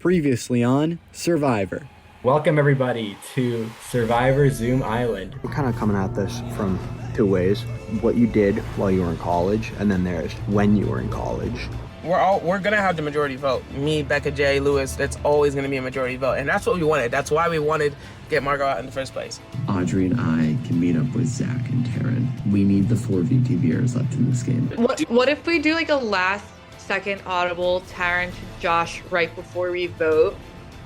Previously on Survivor. Welcome everybody to Survivor Zoom Island. We're kind of coming at this from two ways. What you did while you were in college, and then there's when you were in college. We're gonna have the majority vote. Me, Becca, Jay, Lewis, that's always gonna be a majority vote. And that's what we wanted. That's why we wanted to get Margot out in the first place. Audrey and I can meet up with Zach and Taryn. We need the 4 VTBers left in this game. What if we do like a last second audible Taryn to Josh right before we vote?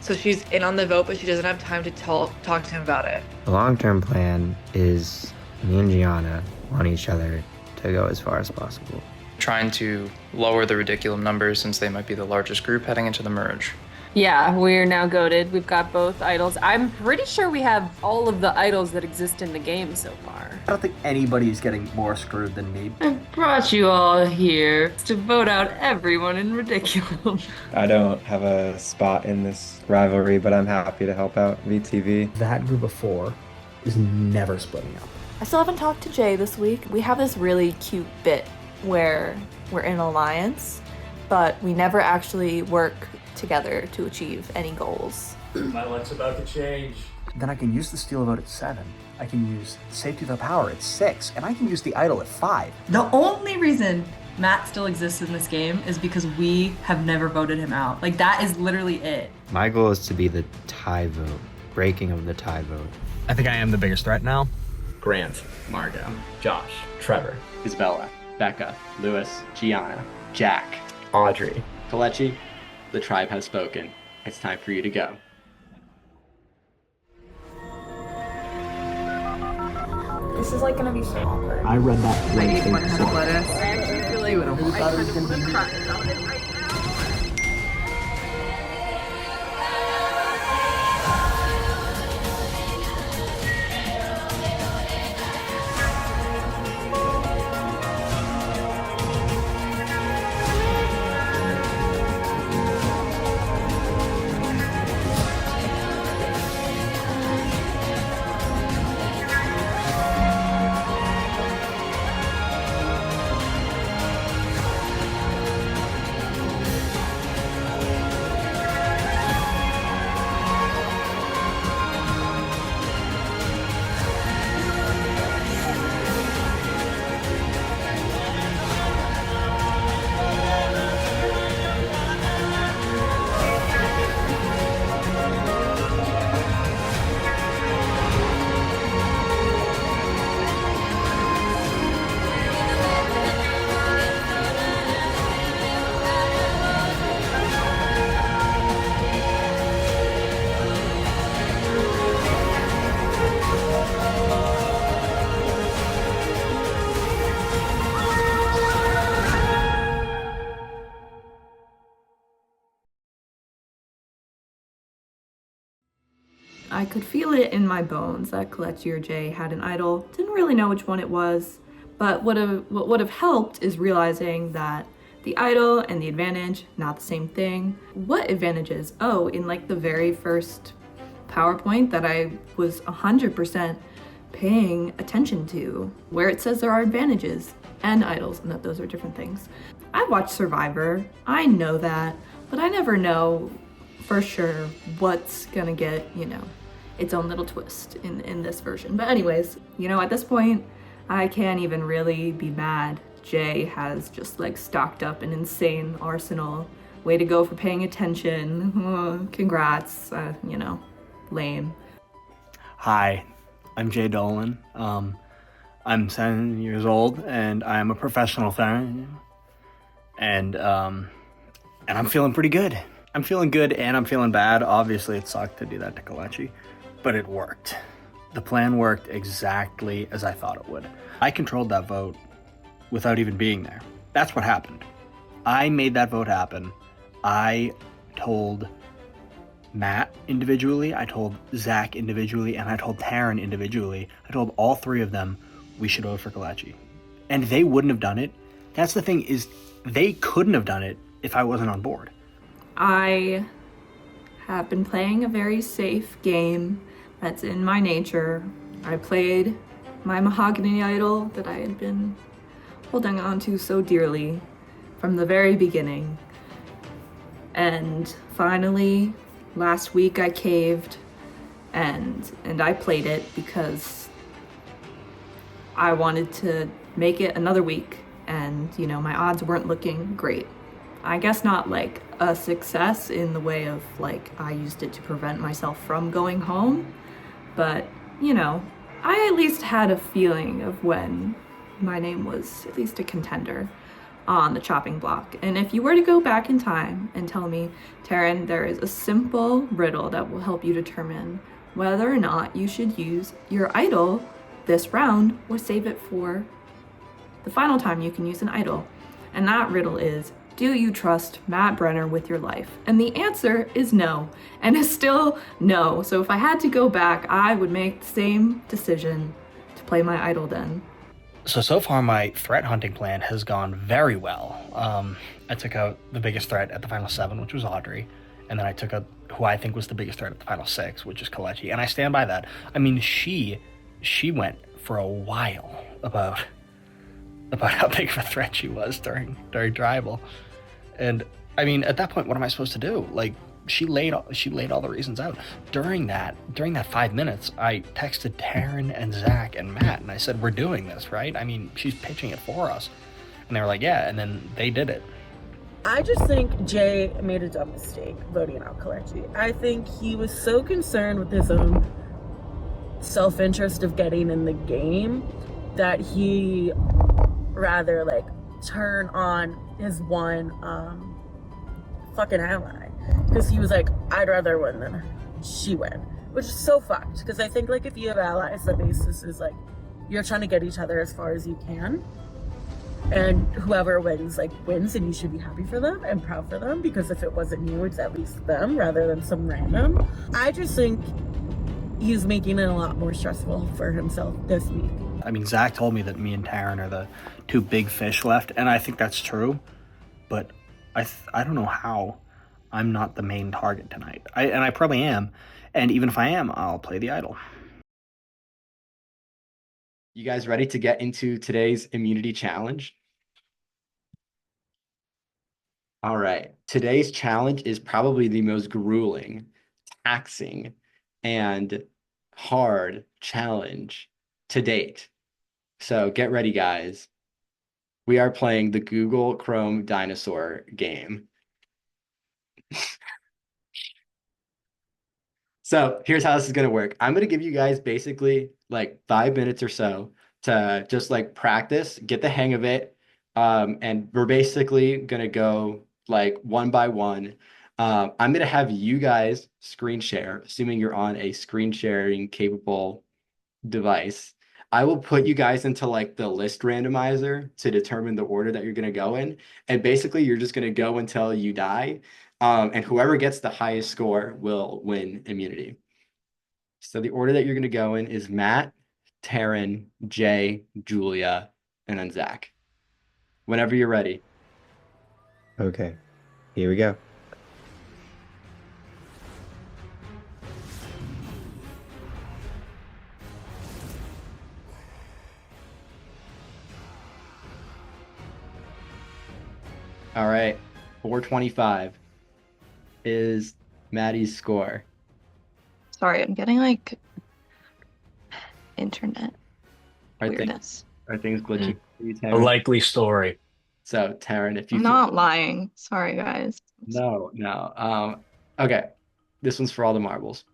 So she's in on the vote, but she doesn't have time to talk to him about it. The long-term plan is me and Gianna want each other to go as far as possible. Trying to lower the ridiculous numbers since they might be the largest group heading into the merge. Yeah, we're now goated. We've got both idols. I'm pretty sure we have all of the idols that exist in the game so far. I don't think anybody's getting more screwed than me. I brought you all here to vote out everyone in Ridiculum. I don't have a spot in this rivalry, but I'm happy to help out VTV. That group of 4 is never splitting up. I still haven't talked to Jay this week. We have this really cute bit where we're in alliance, but we never actually work together to achieve any goals. My luck's about to change. Then I can use the steal vote at 7. I can use safety of the power at 6, and I can use the idol at 5. The only reason Matt still exists in this game is because we have never voted him out. Like, that is literally it. My goal is to be the tie vote, breaking of the tie vote. I think I am the biggest threat now. Grant, Margot, Josh, Trevor, Isabella, Becca, Lewis, Gianna, Jack, Audrey, Kalechi. The tribe has spoken. It's time for you to go. This is like gonna be so awkward. I read that. I need one head of lettuce. I actually feel like I kind of want to cry about it right now. I could feel it in my bones that Kalechi or Jay had an idol. Didn't really know which one it was, but what would have helped is realizing that the idol and the advantage, not the same thing. What advantages? Oh, in like the very first PowerPoint that I was 100% paying attention to, where it says there are advantages and idols and that those are different things. I've watched Survivor, I know that, but I never know for sure what's gonna get, its own little twist in this version. But anyways, at this point, I can't even really be mad. Jay has just like stocked up an insane arsenal. Way to go for paying attention. Congrats, lame. Hi, I'm Jay Dillon. I'm 7 years old, and I'm a professional fan. And I'm feeling pretty good. I'm feeling good and I'm feeling bad. Obviously, it sucked to do that to Kalechi, but it worked. The plan worked exactly as I thought it would. I controlled that vote without even being there. That's what happened. I made that vote happen. I told Matt individually, I told Zach individually, and I told Taryn individually. I told all 3 of them we should vote for Kalechi. And they wouldn't have done it. That's the thing, is they couldn't have done it if I wasn't on board. I have been playing a very safe game. That's in my nature. I played my mahogany idol that I had been holding on to so dearly from the very beginning. And finally, last week I caved and I played it because I wanted to make it another week, and you know, my odds weren't looking great. I guess not like a success in the way of like I used it to prevent myself from going home, but you know, I at least had a feeling of when my name was at least a contender on the chopping block. And if you were to go back in time and tell me, Taryn, there is a simple riddle that will help you determine whether or not you should use your idol this round or save it for the final time you can use an idol. And that riddle is, do you trust Matt Brenner with your life? And the answer is no, and is still no. So if I had to go back, I would make the same decision to play my idol then. So far my threat hunting plan has gone very well. I took out the biggest threat at the final 7, which was Audrey, and then I took out who I think was the biggest threat at the final 6, which is Kalechi, and I stand by that. I mean, she went for a while about how big of a threat she was during tribal, and I mean, at that point, what am I supposed to do? Like, she laid all the reasons out. During that 5 minutes, I texted Taryn and Zach and Matt, and I said, we're doing this, right? I mean, she's pitching it for us. And they were like, yeah, and then they did it. I just think Jay made a dumb mistake voting out Kalechi. I think he was so concerned with his own self-interest of getting in the game that he rather like turn on his one fucking ally. Because he was like, I'd rather win than she win. Which is so fucked. Because I think like if you have allies, the basis is like you're trying to get each other as far as you can. And whoever wins, like wins, and you should be happy for them and proud for them. Because if it wasn't you, it's at least them rather than some random. I just think he's making it a lot more stressful for himself this week. I mean, Zach told me that me and Taryn are the 2 big fish left, and I think that's true. But I don't know how I'm not the main target tonight. And I probably am. And even if I am, I'll play the idol. You guys ready to get into today's immunity challenge? All right. Today's challenge is probably the most grueling, taxing, and hard challenge to date. So get ready, guys. We are playing the Google Chrome dinosaur game. So here's how this is going to work. I'm going to give you guys basically like 5 minutes or so to just like practice, get the hang of it. And we're basically going to go like one by one. I'm going to have you guys screen share, assuming you're on a screen sharing capable device. I will put you guys into like the list randomizer to determine the order that you're going to go in. And basically you're just going to go until you die. And whoever gets the highest score will win immunity. So the order that you're going to go in is Matt, Taryn, Jay, Julia, and then Zach. Whenever you're ready. Okay, here we go. All right, 425 is Maddie's score. Sorry, I'm getting like internet weirdness. Are things glitching for you, A Taryn? likely story. So, Taryn, if you I'm not lying. Sorry, guys. No. Okay, this one's for all the marbles.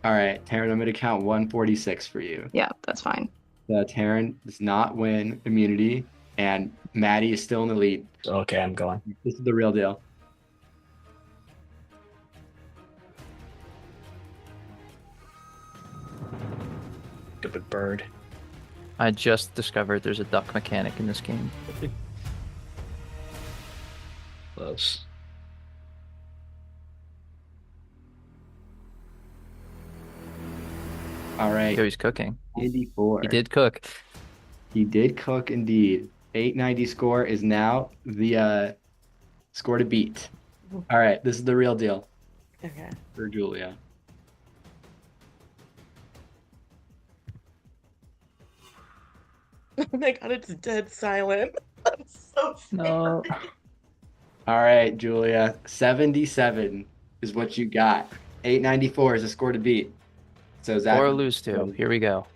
All right, Taryn, I'm going to count 146 for you. Yeah, that's fine. Taryn does not win immunity, and Maddie is still in the lead. Okay, I'm going. This is the real deal. Stupid bird. I just discovered there's a duck mechanic in this game. Close. All right. So he's cooking. 94. He did cook. He did cook indeed. 890 score is now the score to beat. All right, this is the real deal. Okay. For Julia. Oh my god, it's dead silent. I'm so scared. No. All right, Julia. 77 is what you got. 894 is a score to beat. So Zach. Or lose to. Here we go.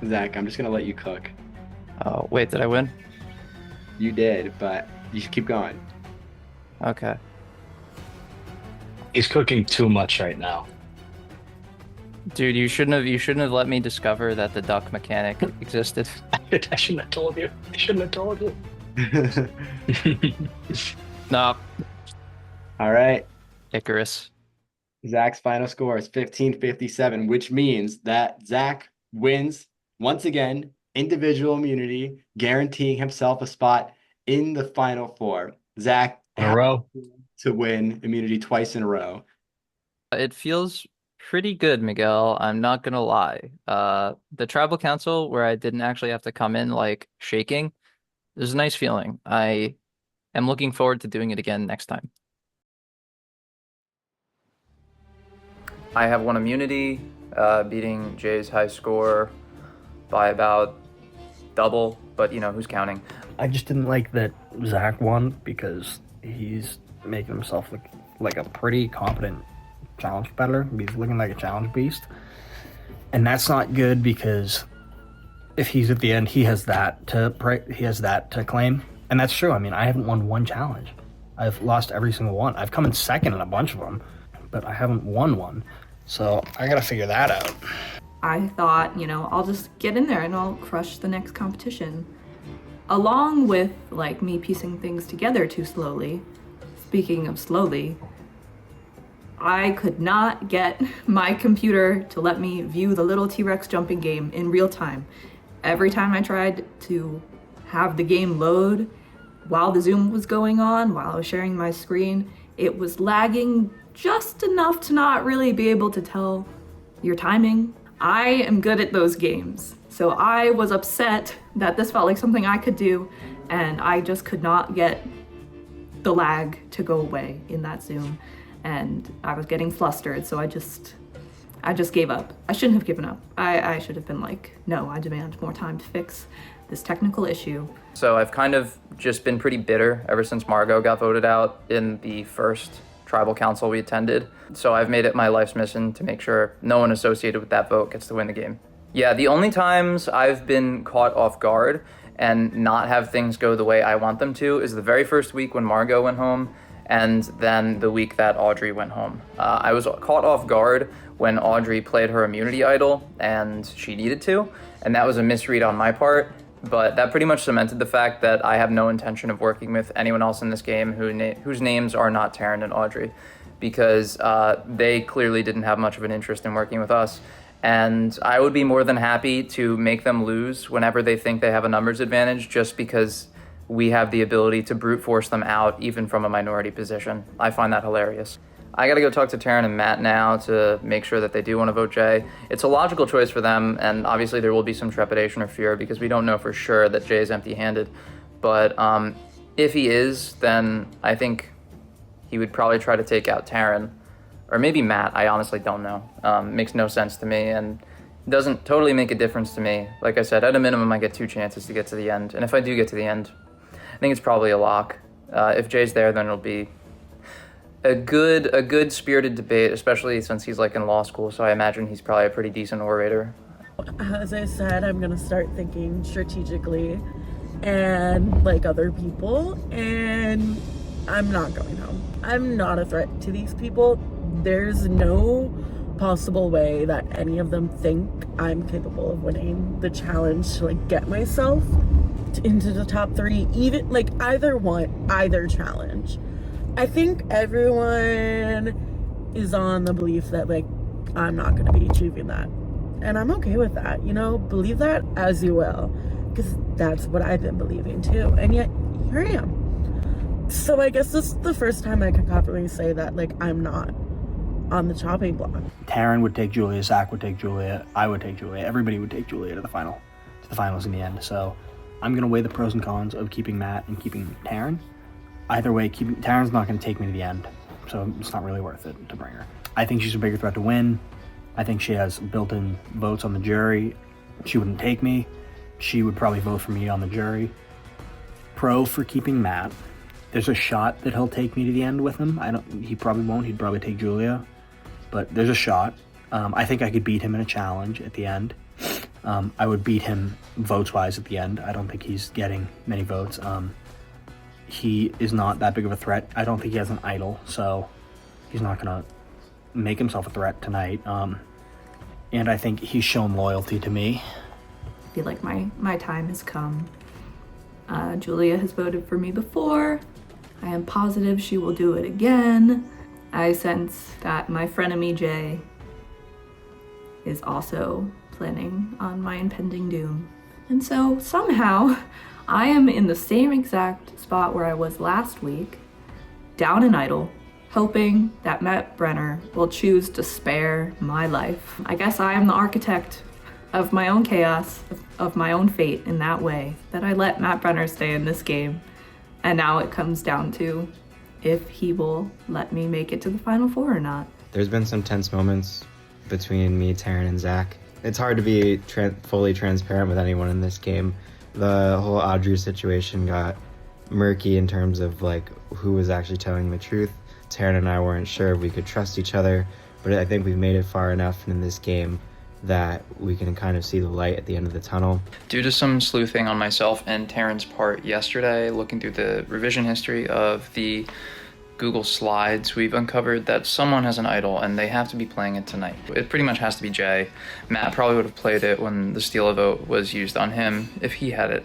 Zach, I'm just gonna let you cook. Oh, wait, did I win? You did, but you should keep going. Okay. He's cooking too much right now. Dude, you shouldn't have let me discover that the duck mechanic existed. I shouldn't have told you. I shouldn't have told you. No. All right. Icarus. Zach's final score is 1557, which means that Zach wins once again individual immunity, guaranteeing himself a spot in the final four. Zach, In a row. To win immunity twice in a row. It feels pretty good, Miguel. I'm not gonna lie. The tribal council where I didn't actually have to come in like shaking, there's a nice feeling. I am looking forward to doing it again next time. I have won immunity, beating Jay's high score by about double, but you know, who's counting? I just didn't like that Zach won because he's making himself look like a pretty competent challenge competitor. He's looking like a challenge beast. And that's not good because if he's at the end, he has that to claim. And that's true. I mean, I haven't won one challenge. I've lost every single one. I've come in second in a bunch of them, but I haven't won one. So I gotta figure that out. I thought, I'll just get in there and I'll crush the next competition. Along with, me piecing things together too slowly. Speaking of slowly, I could not get my computer to let me view the little T-Rex jumping game in real time. Every time I tried to have the game load while the Zoom was going on, while I was sharing my screen, it was lagging just enough to not really be able to tell your timing. I am good at those games, so I was upset that this felt like something I could do, and I just could not get the lag to go away in that Zoom, and I was getting flustered, so I just gave up. I shouldn't have given up. I should have been like, no, I demand more time to fix this technical issue. So I've kind of just been pretty bitter ever since Margot got voted out in the first tribal council we attended. So I've made it my life's mission to make sure no one associated with that vote gets to win the game. Yeah, the only times I've been caught off guard and not have things go the way I want them to is the very first week when Margot went home, and then the week that Audrey went home. I was caught off guard when Audrey played her immunity idol and she needed to, and that was a misread on my part, but that pretty much cemented the fact that I have no intention of working with anyone else in this game whose names are not Taryn and Audrey, because they clearly didn't have much of an interest in working with us. And I would be more than happy to make them lose whenever they think they have a numbers advantage, just because we have the ability to brute force them out even from a minority position. I find that hilarious. I gotta go talk to Taryn and Matt now to make sure that they do want to vote Jay. It's a logical choice for them, and obviously there will be some trepidation or fear because we don't know for sure that Jay is empty-handed. But if he is, then I think he would probably try to take out Taryn. Or maybe Matt, I honestly don't know. Makes no sense to me and doesn't totally make a difference to me. Like I said, at a minimum, I get 2 chances to get to the end. And if I do get to the end, I think it's probably a lock. If Jay's there, then it'll be a good spirited debate, especially since he's in law school, so I imagine he's probably a pretty decent orator. As I said, I'm gonna start thinking strategically and like other people, and I'm not going home. I'm not a threat to these people. There's no possible way that any of them think I'm capable of winning the challenge to get myself into the top 3, even either challenge. I think everyone is on the belief that, like, I'm not going to be achieving that. And I'm okay with that, you know? Believe that as you will. Because that's what I've been believing too. And yet, here I am. So I guess this is the first time I can confidently say that, like, I'm not on the chopping block. Taryn would take Julia, Zach would take Julia, I would take Julia, everybody would take Julia to the finals in the end. So I'm gonna weigh the pros and cons of keeping Matt and keeping Taryn. Either way, Taryn's not gonna take me to the end, so it's not really worth it to bring her. I think she's a bigger threat to win. I think she has built-in votes on the jury. She wouldn't take me. She would probably vote for me on the jury. Pro for keeping Matt. There's a shot that he'll take me to the end with him. He probably won't. He'd probably take Julia. But there's a shot. I think I could beat him in a challenge at the end. I would beat him votes-wise at the end. I don't think he's getting many votes. He is not that big of a threat. I don't think he has an idol, so he's not going to make himself a threat tonight. And I think he's shown loyalty to me. I feel like my time has come. Julia has voted for me before. I am positive she will do it again. I sense that my frenemy Jay is also planning on my impending doom. And so somehow I am in the same exact spot where I was last week, down an idol, hoping that Matt Brenner will choose to spare my life. I guess I am the architect of my own chaos, of my own fate in that way, that I let Matt Brenner stay in this game. And now it comes down to if he will let me make it to the Final Four or not. There's been some tense moments between me, Taryn, and Zach. It's hard to be fully transparent with anyone in this game. The whole Audrey situation got murky in terms of like who was actually telling the truth. Taryn and I weren't sure if we could trust each other, but I think we've made it far enough in this game that we can kind of see the light at the end of the tunnel. Due to some sleuthing on myself and Taryn's part yesterday, looking through the revision history of the Google Slides, we've uncovered that someone has an idol and they have to be playing it tonight. It pretty much has to be Jay. Matt probably would have played it when the steal a vote was used on him if he had it.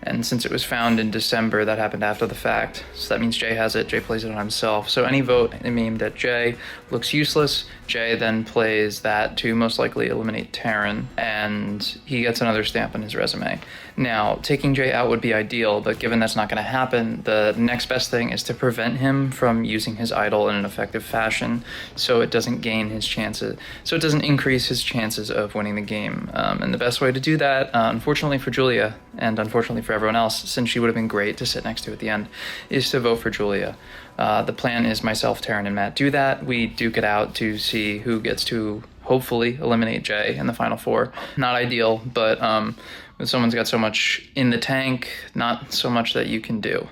And since it was found in December, that happened after the fact. So that means Jay has it, Jay plays it on himself. So any vote aimed at Jay looks useless. Jay then plays that to most likely eliminate Taryn, and he gets another stamp on his resume. Now, taking Jay out would be ideal, but given that's not going to happen, the next best thing is to prevent him from using his idol in an effective fashion so it doesn't gain his chances, so it doesn't increase his chances of winning the game. And the best way to do that, unfortunately for Julia, and unfortunately for everyone else, since she would have been great to sit next to at the end, is to vote for Julia. The plan is myself, Taryn, and Matt do that. We duke it out to see who gets to hopefully eliminate Jay in the Final Four. Not ideal, but when someone's got so much in the tank, not so much that you can do.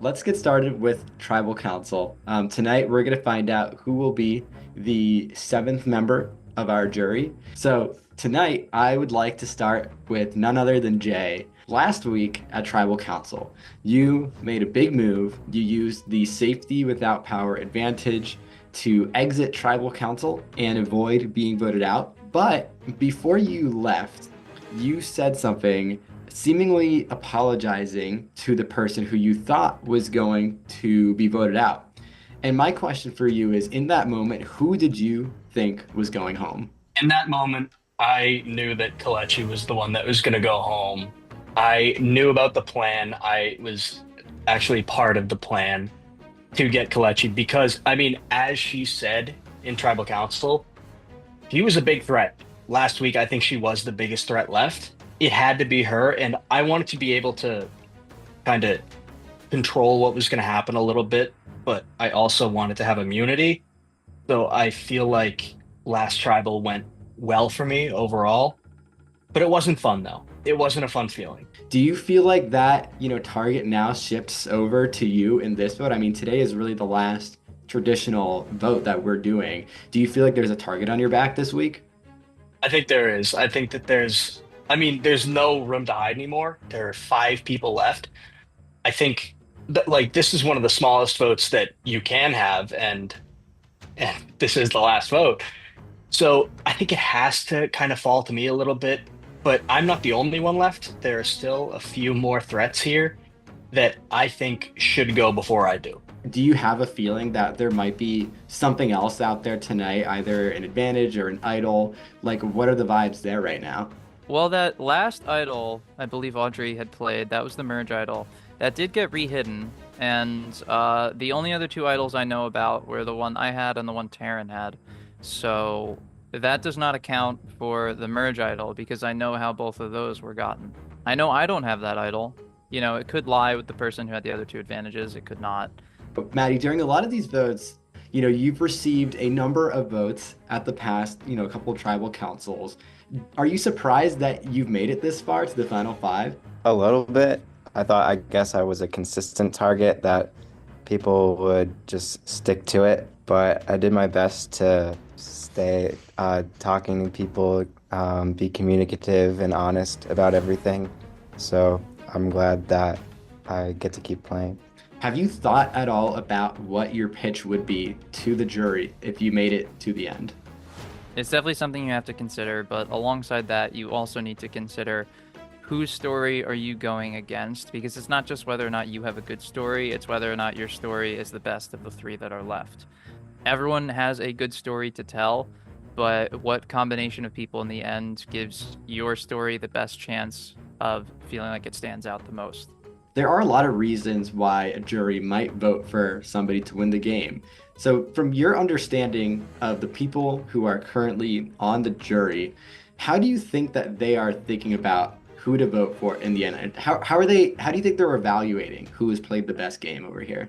Let's get started with Tribal Council. Tonight, we're going to find out who will be the 7th member of our jury. So tonight, I would like to start with none other than Jay. Last week at Tribal Council, you made a big move. You used the safety without power advantage to exit Tribal Council and avoid being voted out. But before you left, you said something seemingly apologizing to the person who you thought was going to be voted out. And my question for you is, in that moment, who did you think was going home? In that moment, I knew that Kalechi was the one that was going to go home. I knew about the plan. I was actually part of the plan to get Kalechi because, I mean, as she said in Tribal Council, he was a big threat. Last week, I think she was the biggest threat left. It had to be her, and I wanted to be able to kind of control what was going to happen a little bit, but I also wanted to have immunity. So I feel like last Tribal went well for me overall, but it wasn't fun, though. It wasn't a fun feeling. Do you feel like that, target now shifts over to you in this vote? I mean, today is really the last traditional vote that we're doing. Do you feel like there's a target on your back this week? I think there is. I think that there's no room to hide anymore. There are 5 people left. I think that, this is one of the smallest votes that you can have, and this is the last vote. So I think it has to kind of fall to me a little bit, but I'm not the only one left. There are still a few more threats here. that I think should go before I do. Do you have a feeling that there might be something else out there tonight, either an advantage or an idol? Like, what are the vibes there right now? Well, that last idol, I believe Audrey had played, that was the merge idol. That did get rehidden, and the only other two idols I know about were the one I had and the one Taryn had. So that does not account for the merge idol because I know how both of those were gotten. I know I don't have that idol. You know, it could lie with the person who had the other two advantages. It could not. But Maddie, during a lot of these votes, you've received a number of votes at the past, a couple of tribal councils. Are you surprised that you've made it this far to the final five? A little bit. I guess I was a consistent target that people would just stick to it, but I did my best to stay talking to people, be communicative and honest about everything. So I'm glad that I get to keep playing. Have you thought at all about what your pitch would be to the jury if you made it to the end? It's definitely something you have to consider, but alongside that, you also need to consider whose story are you going against? Because it's not just whether or not you have a good story, it's whether or not your story is the best of the three that are left. Everyone has a good story to tell, but what combination of people in the end gives your story the best chance of feeling like it stands out the most? There are a lot of reasons why a jury might vote for somebody to win the game. So from your understanding of the people who are currently on the jury, how do you think that they are thinking about who to vote for in the end? How do you think they're evaluating who has played the best game over here?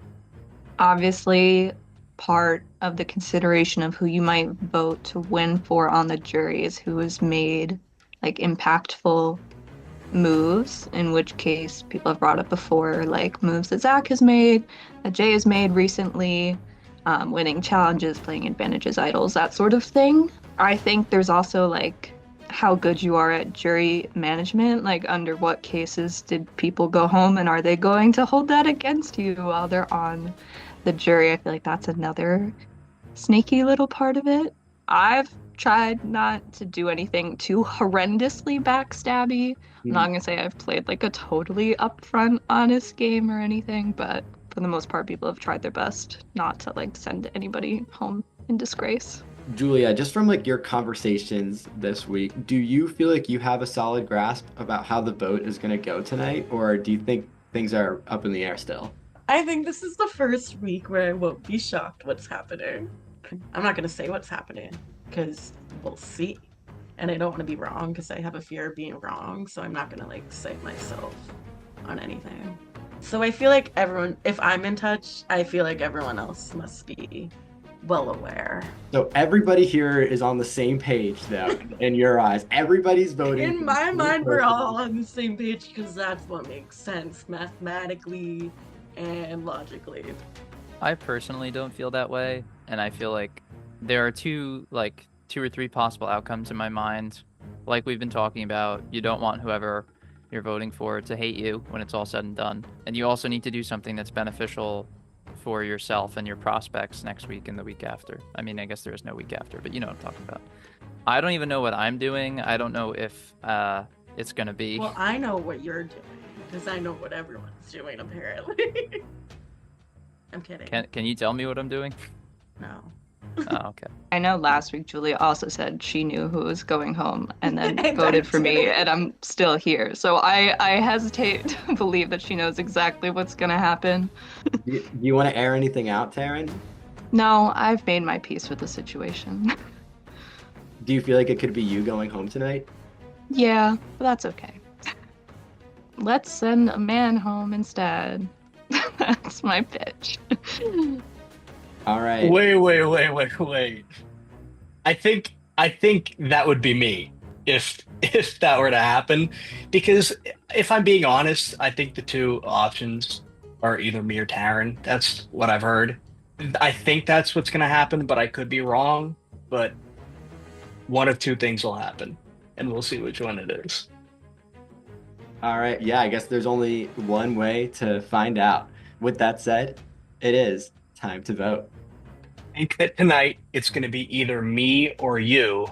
Obviously, part of the consideration of who you might vote to win for on the jury is who has made like impactful moves, in which case people have brought up before, like moves that Zach has made, that Jay has made recently, winning challenges, playing advantages, idols, that sort of thing. I think there's also like how good you are at jury management, like under what cases did people go home and are they going to hold that against you while they're on the jury? I feel like that's another sneaky little part of it. I've tried not to do anything too horrendously backstabby. I'm not gonna say I've played like a totally upfront, honest game or anything, but for the most part, people have tried their best not to like send anybody home in disgrace. Julia, just from like your conversations this week, do you feel like you have a solid grasp about how the vote is going to go tonight, or do you think things are up in the air still? I think this is the first week where I won't be shocked what's happening. I'm not going to say what's happening because we'll see. And I don't want to be wrong because I have a fear of being wrong. So I'm not going to like cite myself on anything. So I feel like everyone, if I'm in touch, I feel like everyone else must be well aware. So everybody here is on the same page though, in your eyes. Everybody's voting. In my mind, we're all on the same page because that's what makes sense mathematically and logically. I personally don't feel that way, and I feel like there are two or three possible outcomes in my mind. Like we've been talking about, you don't want whoever you're voting for to hate you when it's all said and done. And you also need to do something that's beneficial for yourself and your prospects next week and the week after. I mean, I guess there is no week after, but you know what I'm talking about. I don't even know what I'm doing. I don't know if it's going to be. Well, I know what you're doing because I know what everyone's doing, apparently. I'm kidding. Can you tell me what I'm doing? No. Oh, okay. I know last week Julia also said she knew who was going home and then voted for me, and I'm still here. So I hesitate to believe that she knows exactly what's going to happen. Do you want to air anything out, Taryn? No, I've made my peace with the situation. Do you feel like it could be you going home tonight? Yeah, but that's okay. Let's send a man home instead. That's my pitch. All right. Wait. I think that would be me if that were to happen, because if I'm being honest, I think the two options are either me or Taryn. That's what I've heard. I think that's what's going to happen, but I could be wrong. But one of two things will happen, and we'll see which one it is. All right. Yeah, I guess there's only one way to find out. With that said, it is time to vote. I think that tonight it's going to be either me or you,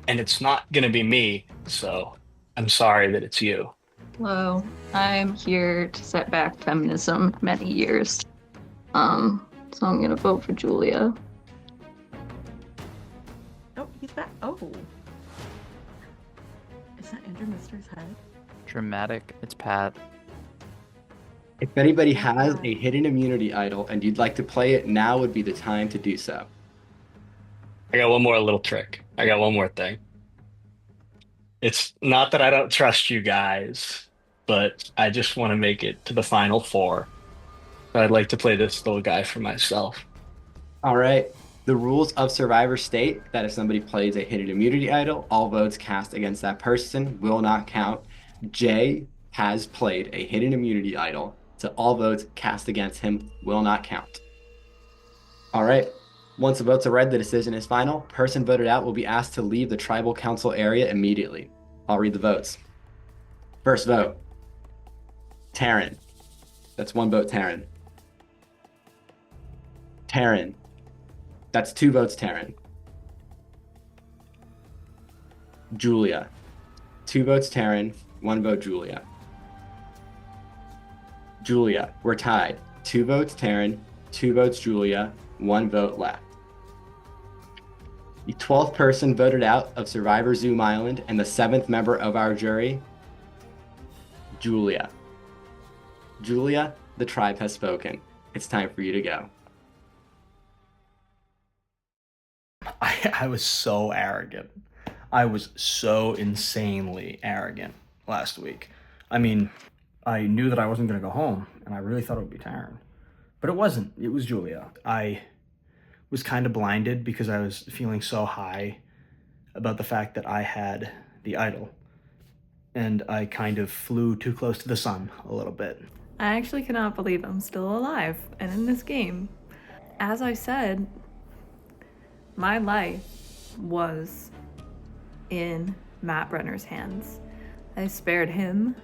and it's not going to be me, so I'm sorry that it's you. Hello, I'm here to set back feminism many years. So I'm gonna vote for Julia. Oh, he's back. Oh. Is that Andrew Mister's head? Dramatic. It's Pat. If anybody has a hidden immunity idol and you'd like to play it, now would be the time to do so. I got one more little trick. I got one more thing. It's not that I don't trust you guys, but I just want to make it to the final four. So I'd like to play this little guy for myself. All right. The rules of Survivor state that if somebody plays a hidden immunity idol, all votes cast against that person will not count. Jay has played a hidden immunity idol, so all votes cast against him will not count. All right. Once the votes are read, the decision is final. Person voted out will be asked to leave the tribal council area immediately. I'll read the votes. First vote, Taryn. That's one vote, Taryn. Taryn. That's two votes, Taryn. Julia. Two votes, Taryn. One vote, Julia. Julia. We're tied. Two votes, Taryn. Two votes, Julia. One vote left. The 12th person voted out of Survivor Zoom Island and the 7th member of our jury, Julia. Julia, the tribe has spoken. It's time for you to go. I was so arrogant. I was so insanely arrogant last week. I mean, I knew that I wasn't going to go home, and I really thought it would be Taryn. But it wasn't. It was Julia. I was kind of blinded because I was feeling so high about the fact that I had the idol. And I kind of flew too close to the sun a little bit. I actually cannot believe I'm still alive and in this game. As I said, my life was in Matt Brenner's hands. I spared him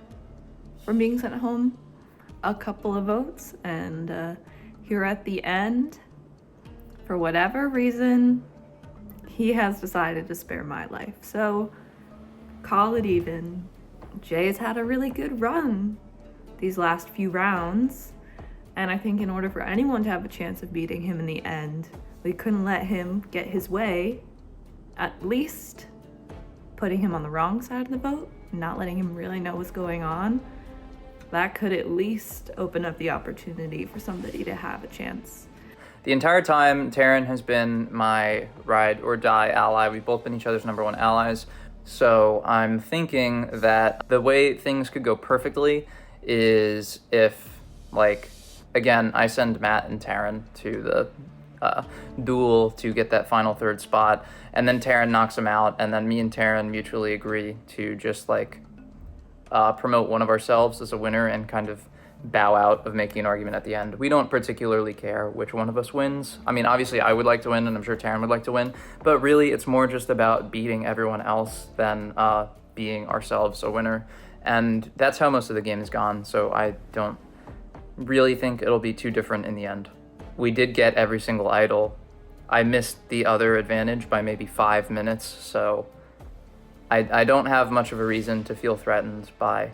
from being sent home a couple of votes, and here at the end, for whatever reason, he has decided to spare my life. So call it even. Jay's had a really good run these last few rounds, and I think in order for anyone to have a chance of beating him in the end, we couldn't let him get his way, at least putting him on the wrong side of the vote, not letting him really know what's going on. That could at least open up the opportunity for somebody to have a chance. The entire time, Taryn has been my ride or die ally. We've both been each other's number one allies. So I'm thinking that the way things could go perfectly is if, like, again, I send Matt and Taryn to the duel to get that final third spot, and then Taryn knocks him out, and then me and Taryn mutually agree to just, like, promote one of ourselves as a winner and kind of bow out of making an argument at the end. We don't particularly care which one of us wins. I mean, obviously I would like to win, and I'm sure Taryn would like to win, but really it's more just about beating everyone else than being ourselves a winner. And that's how most of the game has gone, so I don't really think it'll be too different in the end. We did get every single idol. I missed the other advantage by maybe 5 minutes, so I don't have much of a reason to feel threatened by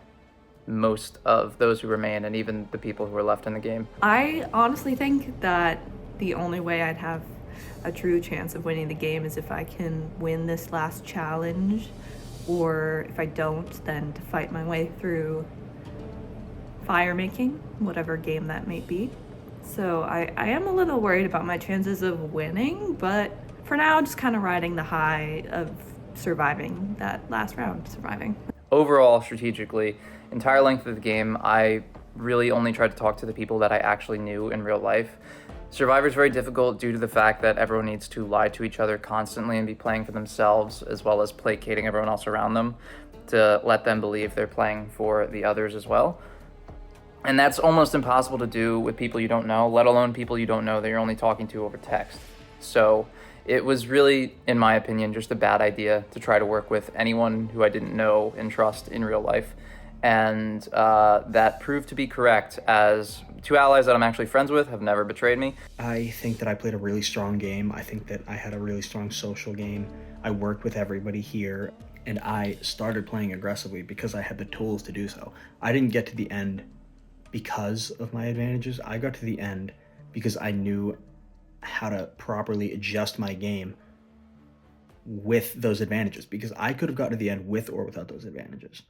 most of those who remain, and even the people who are left in the game. I honestly think that the only way I'd have a true chance of winning the game is if I can win this last challenge, or if I don't, then to fight my way through fire making, whatever game that may be. So I am a little worried about my chances of winning, but for now, just kind of riding the high of surviving that last round, surviving. Overall, strategically, entire length of the game, I really only tried to talk to the people that I actually knew in real life. Survivor's very difficult due to the fact that everyone needs to lie to each other constantly and be playing for themselves, as well as placating everyone else around them to let them believe they're playing for the others as well. And that's almost impossible to do with people you don't know, let alone people you don't know that you're only talking to over text. So it was really, in my opinion, just a bad idea to try to work with anyone who I didn't know and trust in real life. And that proved to be correct, as two allies that I'm actually friends with have never betrayed me. I think that I played a really strong game. I think that I had a really strong social game. I worked with everybody here, and I started playing aggressively because I had the tools to do so. I didn't get to the end because of my advantages. I got to the end because I knew how to properly adjust my game with those advantages, because I could have got to the end with or without those advantages.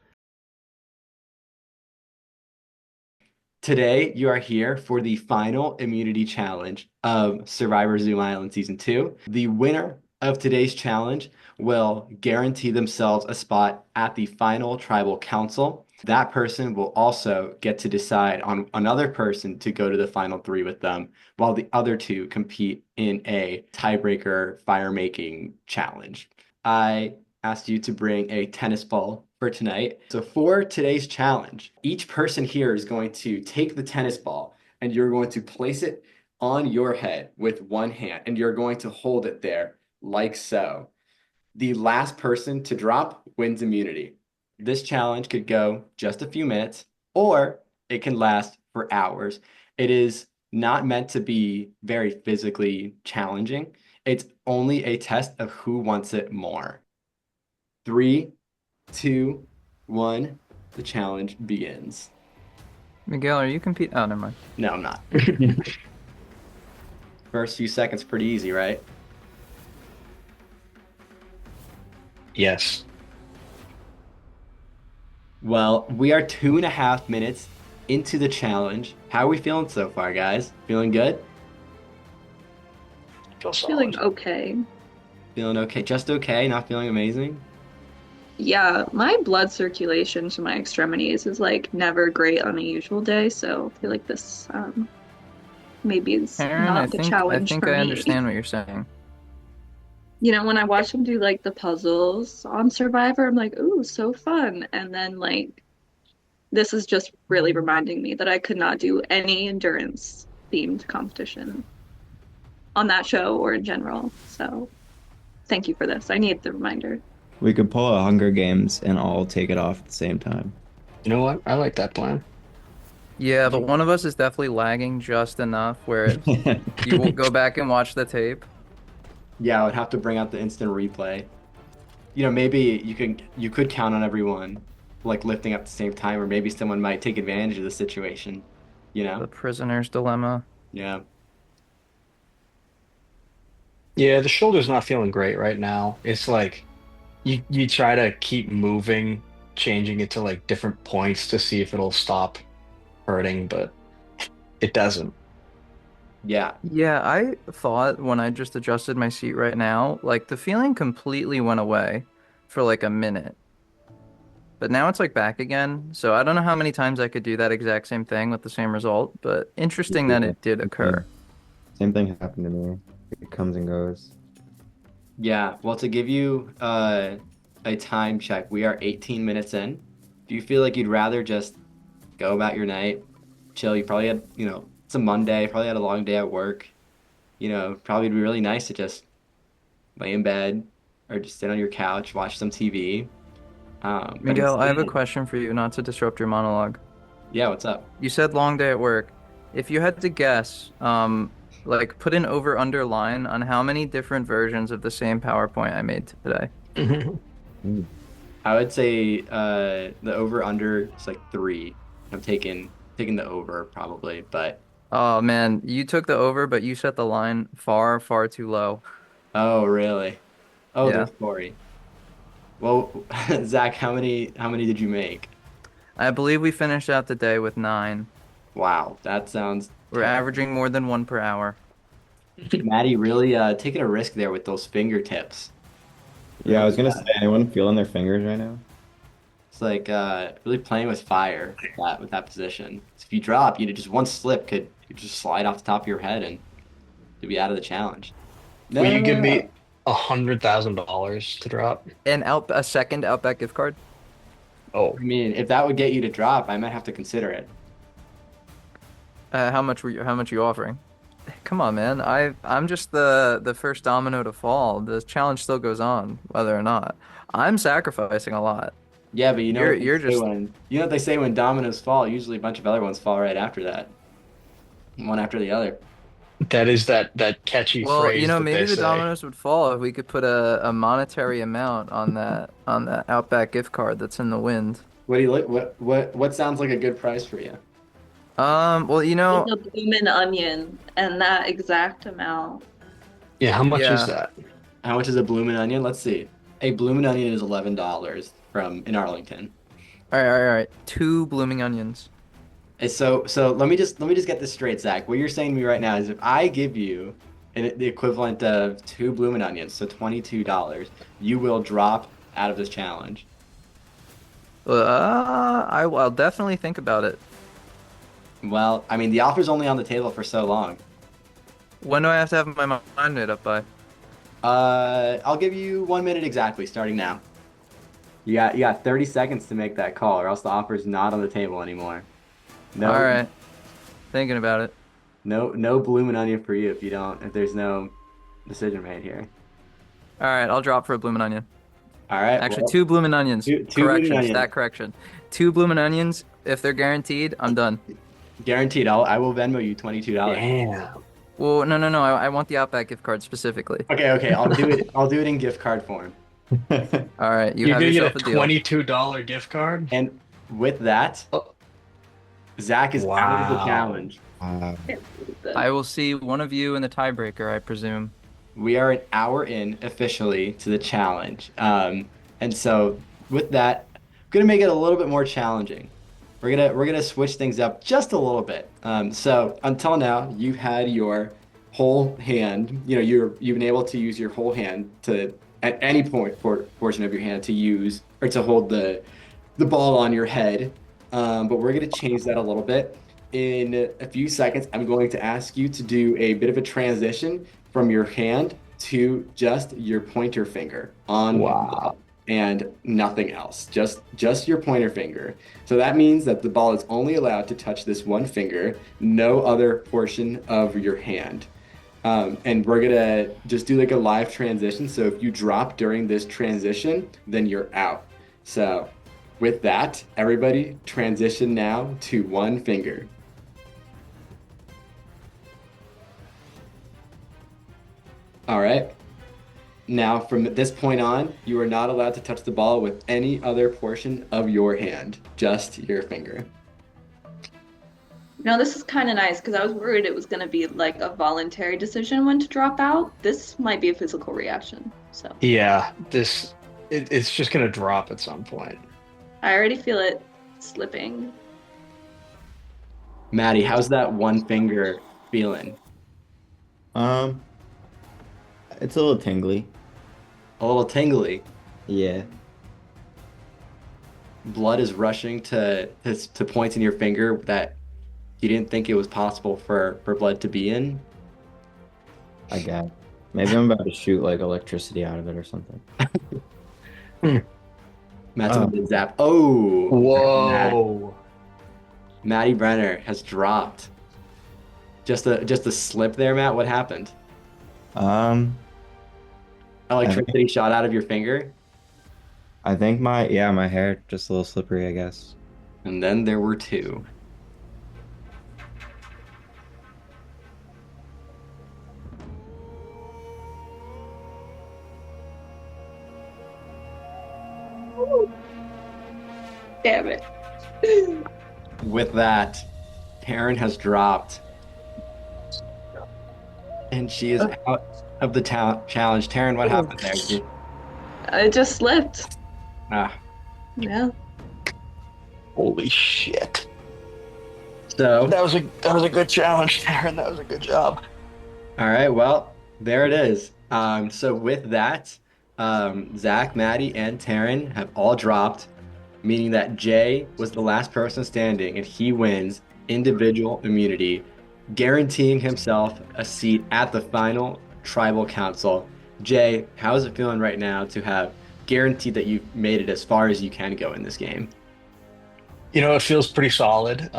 Today, you are here for the final immunity challenge of Survivor Zoom Island Season 2. The winner of today's challenge will guarantee themselves a spot at the final tribal council. That person will also get to decide on another person to go to the final 3 with them, while the other 2 compete in a tiebreaker fire making challenge. I asked you to bring a tennis ball for tonight. So for today's challenge, each person here is going to take the tennis ball and you're going to place it on your head with one hand and you're going to hold it there like so. The last person to drop wins immunity. This challenge could go just a few minutes or it can last for hours. It is not meant to be very physically challenging. It's only a test of who wants it more. 3, 2, 1, the challenge begins. Miguel, are you competing? Oh, never mind. No, I'm not. First few seconds pretty easy, right? Yes. Well, we are 2.5 minutes into the challenge. How are we feeling so far, guys? Feeling good? Feeling okay. Feeling okay? Just okay? Not feeling amazing? Yeah, my blood circulation to my extremities is like never great on a usual day, so I feel like this maybe is Aaron, not the challenge for I me. understand what you're saying. You know, when I watch them do like the puzzles on Survivor, I'm like, ooh, so fun. And then like this is just really reminding me that I could not do any endurance themed competition on that show or in general. So thank you for this. I need the reminder. We could pull a Hunger Games and all take it off at the same time. You know what? I like that plan. Yeah, but one of us is definitely lagging just enough where you won't go back and watch the tape. Yeah, I would have to bring out the instant replay. You know, maybe you could count on everyone like lifting up at the same time, or maybe someone might take advantage of the situation. You know? The prisoner's dilemma. Yeah. Yeah, the shoulder's not feeling great right now. It's like you try to keep moving, changing it to like different points to see if it'll stop hurting, but it doesn't. Yeah. Yeah, I thought when I just adjusted my seat right now, like the feeling completely went away for like a minute. But now it's like back again. So I don't know how many times I could do that exact same thing with the same result, but interesting that it did occur. Same thing happened to me. It comes and goes. Yeah. Well, to give you a time check, we are 18 minutes in. Do you feel like you'd rather just go about your night, chill? You probably had, it's a Monday, probably had a long day at work. Probably it'd be really nice to just lay in bed or just sit on your couch, watch some TV. But Miguel, I have a instead- question for you, not to disrupt your monologue. Yeah, what's up? You said long day at work. If you had to guess, like put an over/under line on how many different versions of the same PowerPoint I made today. I would say the over/under is like 3. I'm taking the over probably, but Oh man, you took the over, but you set the line far, far too low. oh really? Oh, Yeah. there's Corey. Well, Zach, how many did you make? I believe we finished out the day with 9. Wow, that sounds. We're averaging more than 1 per hour. Maddie really taking a risk there with those fingertips. Yeah, I was gonna say, anyone feeling their fingers right now? It's like really playing with fire with that position. So if you drop, just one slip could just slide off the top of your head and you'd be out of the challenge. Will you give me $100,000 to drop? And a second Outback gift card. Oh, I mean, if that would get you to drop, I might have to consider it. How much you offering? Come on, man. I'm just the first domino to fall. The challenge still goes on, whether or not. I'm sacrificing a lot. Yeah, but You're just what they say when dominoes fall, usually a bunch of other ones fall right after that. One after the other. That is that catchy Well, phrase that maybe they the say. dominoes would fall if we could put a monetary amount on that Outback gift card that's in the wind. What do you like? What sounds like a good price for you? Well, It's a bloomin' onion, and that exact amount. Yeah, how much is yeah. that? How much is a bloomin' onion? Let's see. A bloomin' onion is $11 from in Arlington. All right, all right, all right. Two blooming onions. So let me just get this straight, Zach. What you're saying to me right now is if I give you the equivalent of two bloomin' onions, so $22, you will drop out of this challenge. I'll definitely think about it. Well, I mean, the offer's only on the table for so long. When do I have to have my mind made up by? I'll give you 1 minute exactly, starting now. You got 30 seconds to make that call, or else the offer's not on the table anymore. No, All right, thinking about it. no bloomin' onion for you if there's no decision made here. All right, I'll drop for a bloomin' onion. All right. Actually, well, two bloomin' onions. two Correction, bloomin' onions. stat correction. Two bloomin' onions. If they're guaranteed, I'm done. Guaranteed. I will Venmo you $22. Damn. Well, no. I want the Outback gift card specifically. Okay. I'll do it. I'll do it in gift card form. All right, you You're have gonna get yourself a a deal. $22 gift card? And with that, Zach is out of the challenge. I will see one of you in the tiebreaker, I presume. We are an hour in officially to the challenge. And so with that, I'm gonna make it a little bit more challenging. We're gonna switch things up just a little bit. So until now, you've had your whole hand. You've been able to use your whole hand to at any portion of your hand to use or to hold the ball on your head. But we're gonna change that a little bit. In a few seconds, I'm going to ask you to do a bit of a transition from your hand to just your pointer finger on the ball and nothing else. Just your pointer finger. So that means that the ball is only allowed to touch this one finger, no other portion of your hand. And we're gonna just do like a live transition. So if you drop during this transition, then you're out. So with that, everybody transition now to one finger. All right. Now, from this point on, you are not allowed to touch the ball with any other portion of your hand, just your finger. Now, this is kind of nice because I was worried it was going to be like a voluntary decision when to drop out. This might be a physical reaction. So Yeah, it's just gonna drop at some point. I already feel it slipping. Maddie, how's that one finger feeling? It's a little tingly. A little tingly. Yeah. Blood is rushing to points in your finger that you didn't think it was possible for blood to be in. I guess. Maybe I'm about to shoot like electricity out of it or something. Matt's about to zap. Oh! Whoa! Maddie Brenner has dropped. Just a slip there, Matt. What happened? Electricity shot out of your finger? I think my hair just a little slippery, I guess. And then there were two. Damn it. With that, Taryn has dropped. And she is out of the challenge. Taryn, what happened there? I just slipped. Ah. Yeah. Holy shit. So that was a good challenge, Taryn. That was a good job. All right, well, there it is. So with that, Zach, Maddie, and Taryn have all dropped, meaning that Jay was the last person standing, and he wins individual immunity, guaranteeing himself a seat at the final tribal council. Jay, how is it feeling right now to have guaranteed that you've made it as far as you can go in this game? It feels pretty solid.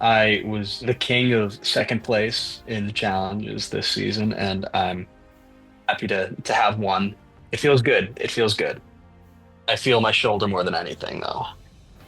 I was the king of second place in the challenges this season, and I'm happy to have one. It feels good. It feels good. I feel my shoulder more than anything, though.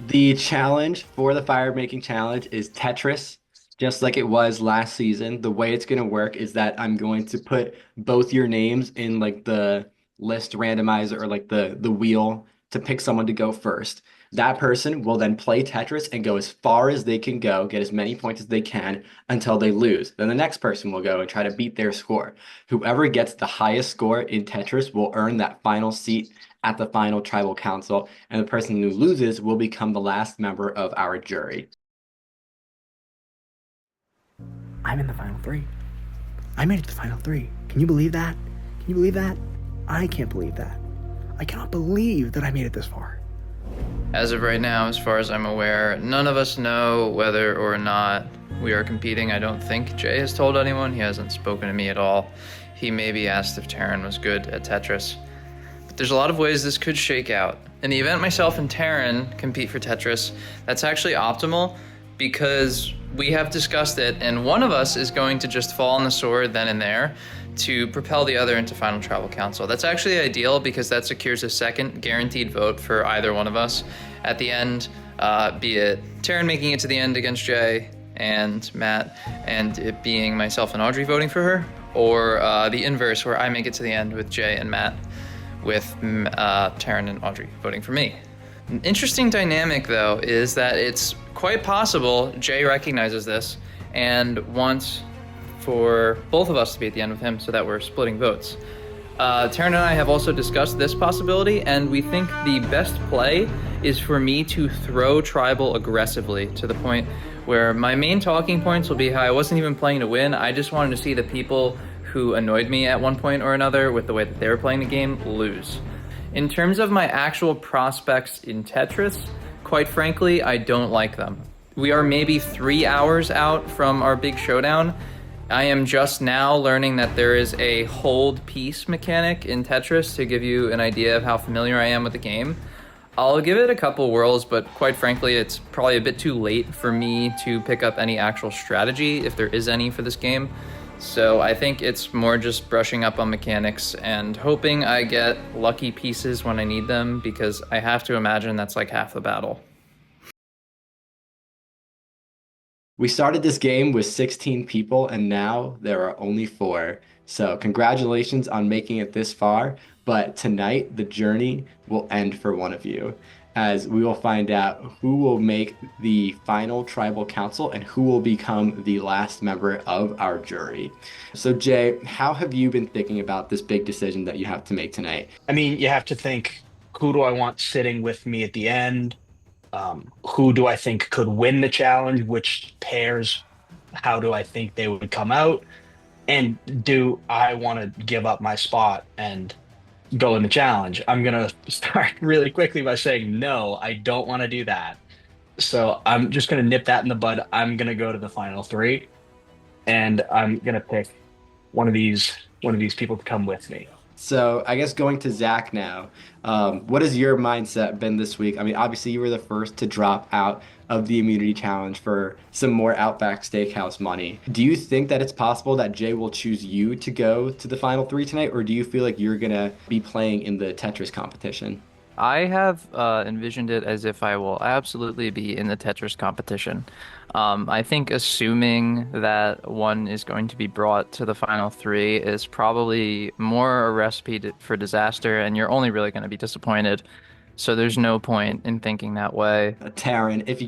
The challenge for the fire making challenge is Tetris. Just like it was last season, the way it's going to work is that I'm going to put both your names in like the list randomizer or like the wheel to pick someone to go first. That person will then play Tetris and go as far as they can go, get as many points as they can until they lose. Then the next person will go and try to beat their score. Whoever gets the highest score in Tetris will earn that final seat at the final tribal council, and the person who loses will become the last member of our jury. I'm in the final three. I made it to the final three. Can you believe that? Can you believe that? I can't believe that. I cannot believe that I made it this far. As of right now, as far as I'm aware, none of us know whether or not we are competing. I don't think Jay has told anyone. He hasn't spoken to me at all. He maybe asked if Taryn was good at Tetris. But there's a lot of ways this could shake out. In the event myself and Taryn compete for Tetris, that's actually optimal because we have discussed it, and one of us is going to just fall on the sword then and there to propel the other into final tribal council. That's actually ideal because that secures a second guaranteed vote for either one of us at the end, be it Taryn making it to the end against Jay and Matt, and it being myself and Audrey voting for her, or the inverse where I make it to the end with Jay and Matt with Taryn and Audrey voting for me. An interesting dynamic, though, is that it's quite possible Jay recognizes this and wants for both of us to be at the end with him so that we're splitting votes. Taryn and I have also discussed this possibility, and we think the best play is for me to throw tribal aggressively to the point where my main talking points will be how I wasn't even playing to win. I just wanted to see the people who annoyed me at one point or another with the way that they were playing the game lose. In terms of my actual prospects in Tetris, quite frankly, I don't like them. We are maybe 3 hours out from our big showdown. I am just now learning that there is a hold piece mechanic in Tetris to give you an idea of how familiar I am with the game. I'll give it a couple whirls, but quite frankly, it's probably a bit too late for me to pick up any actual strategy, if there is any, for this game. So I think it's more just brushing up on mechanics and hoping I get lucky pieces when I need them, because I have to imagine that's like half the battle. We started this game with 16 people, and now there are only 4. So congratulations on making it this far, but tonight the journey will end for one of you, as we will find out who will make the final tribal council and who will become the last member of our jury. So Jay, how have you been thinking about this big decision that you have to make tonight? I mean, you have to think, who do I want sitting with me at the end? Who do I think could win the challenge? Which pairs, how do I think they would come out? And do I want to give up my spot and go in the challenge? I'm going to start really quickly by saying, no, I don't want to do that. So I'm just going to nip that in the bud. I'm going to go to the final 3, and I'm going to pick one of these people to come with me. So I guess going to Zach now, what has your mindset been this week? I mean, obviously you were the first to drop out of the immunity challenge for some more Outback Steakhouse money. Do you think that it's possible that Jay will choose you to go to the final 3 tonight, or do you feel like you're gonna be playing in the Tetris competition? I have envisioned it as if I will absolutely be in the Tetris competition. I think assuming that one is going to be brought to the final 3 is probably more a recipe for disaster, and you're only really going to be disappointed. So there's no point in thinking that way. Taryn, if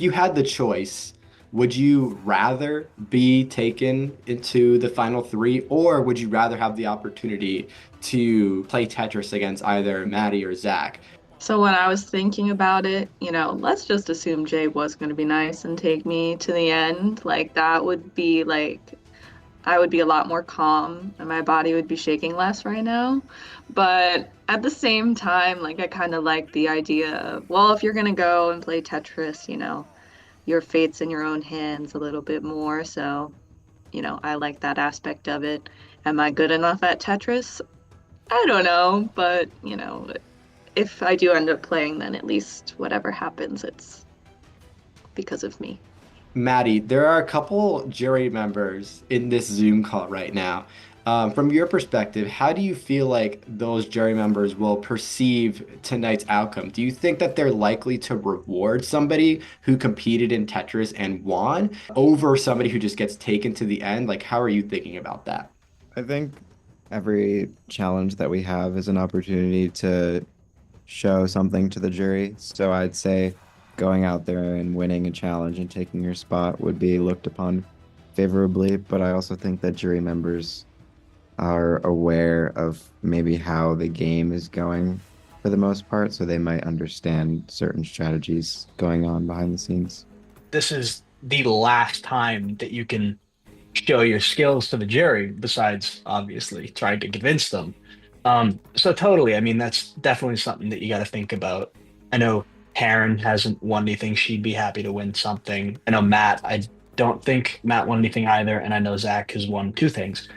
you had the choice, would you rather be taken into the final 3, or would you rather have the opportunity to play Tetris against either Maddie or Zach? So when I was thinking about it, let's just assume Jay was going to be nice and take me to the end. Like, that would be I would be a lot more calm and my body would be shaking less right now. But at the same time, I kind of like the idea of, well, if you're going to go and play Tetris, your fate's in your own hands a little bit more. So, I like that aspect of it. Am I good enough at Tetris? I don't know, but, if I do end up playing, then at least whatever happens, it's because of me. Maddie, there are a couple jury members in this Zoom call right now. From your perspective, how do you feel like those jury members will perceive tonight's outcome? Do you think that they're likely to reward somebody who competed in Tetris and won over somebody who just gets taken to the end? Like, how are you thinking about that? I think every challenge that we have is an opportunity to show something to the jury. So I'd say going out there and winning a challenge and taking your spot would be looked upon favorably. But I also think that jury members are aware of maybe how the game is going for the most part, so they might understand certain strategies going on behind the scenes. This is the last time that you can show your skills to the jury, besides obviously trying to convince them. So totally, I mean, that's definitely something that you got to think about. I know Taryn hasn't won anything. She'd be happy to win something. I know Matt, I don't think Matt won anything either. And I know Zach has won two things.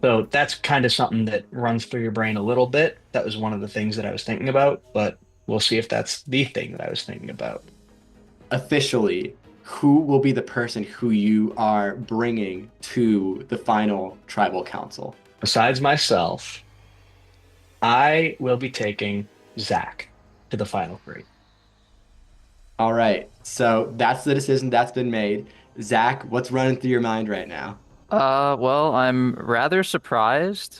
So that's kind of something that runs through your brain a little bit. That was one of the things that I was thinking about, but we'll see if that's the thing that I was thinking about. Officially, who will be the person who you are bringing to the final tribal council? Besides myself, I will be taking Zach to the final three. All right, so that's the decision that's been made. Zach, what's running through your mind right now? Well, I'm rather surprised.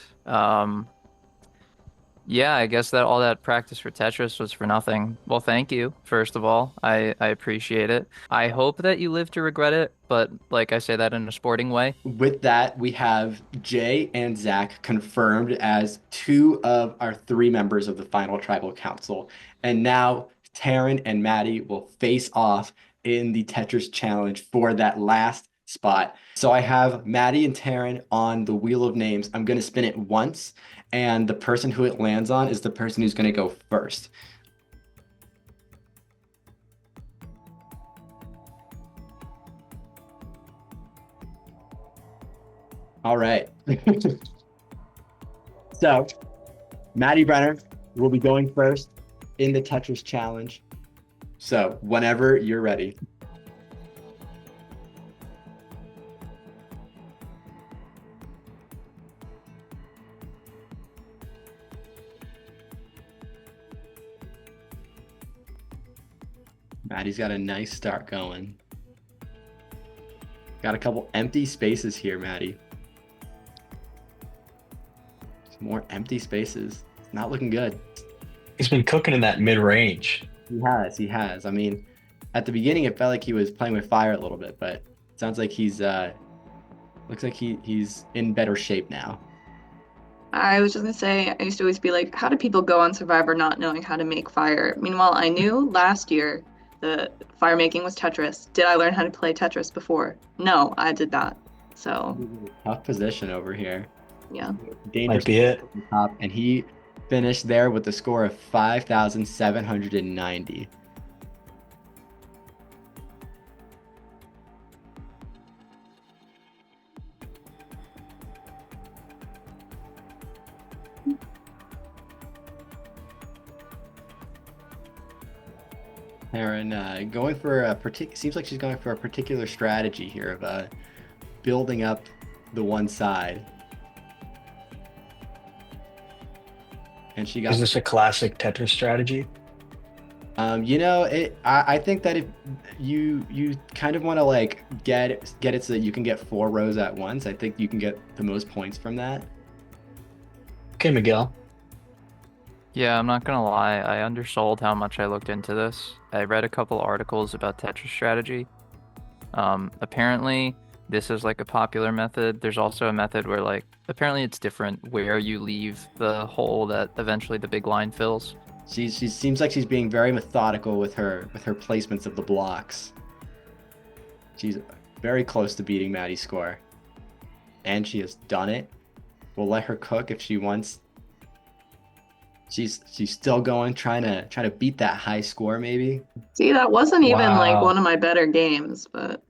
Yeah, I guess that all that practice for Tetris was for nothing. Well, thank you, first of all. I appreciate it. I hope that you live to regret it, but like I say that in a sporting way. With that, we have Jay and Zach confirmed as two of our three members of the final tribal council. And now Taryn and Maddie will face off in the Tetris challenge for that last spot. So I have Maddie and Taryn on the wheel of names. I'm going to spin it once, and the person who it lands on is the person who's going to go first. All right. So, Maddie Brenner will be going first in the Tetris challenge. So, whenever you're ready. Maddie's got a nice start going. Got a couple empty spaces here, Maddie. Some more empty spaces. Not looking good. He's been cooking in that mid-range. He has. I mean, at the beginning it felt like he was playing with fire a little bit, but it sounds like he's looks like he's in better shape now. I was just gonna say, I used to always be like, how do people go on Survivor not knowing how to make fire? Meanwhile, I knew last year the fire making was Tetris. Did I learn how to play Tetris before? No, I did not. So Tough position over here. yeah. Dangerous Might be it. at the top, and he finished there with a score of 5,790. Taryn, going for a seems like she's going for a particular strategy here of building up the one side. And she got. Is this a classic Tetris strategy? I think that if you kind of want to like get it so that you can get 4 rows at once, I think you can get the most points from that. Okay, Miguel. Yeah, I'm not gonna lie, I undersold how much I looked into this. I read a couple articles about Tetris strategy. Apparently, this is like a popular method. There's also a method where like, apparently it's different where you leave the hole that eventually the big line fills. She seems like she's being very methodical with her placements of the blocks. She's very close to beating Maddie's score. And she has done it. We'll let her cook if she wants. She's still going, trying to beat that high score maybe. See, that wasn't even like Wow. one of my better games, but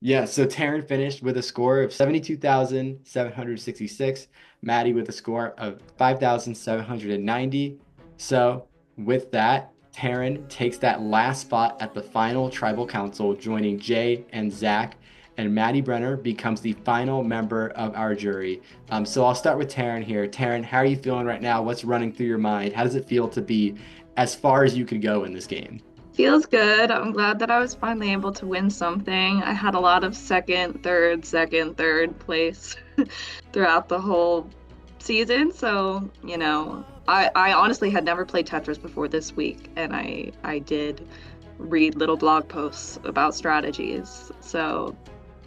Yeah, so Taryn finished with a score of 72,766. Maddie with a score of 5,790. So with that, Taryn takes that last spot at the final tribal council, joining Jay and Zach and Maddie Brenner becomes the final member of our jury. So I'll start with Taryn here. Taryn, how are you feeling right now? What's running through your mind? How does it feel to be as far as you could go in this game? Feels good. I'm glad that I was finally able to win something. I had a lot of second, third place throughout the whole season. So, I honestly had never played Tetris before this week, and I did read little blog posts about strategies. So,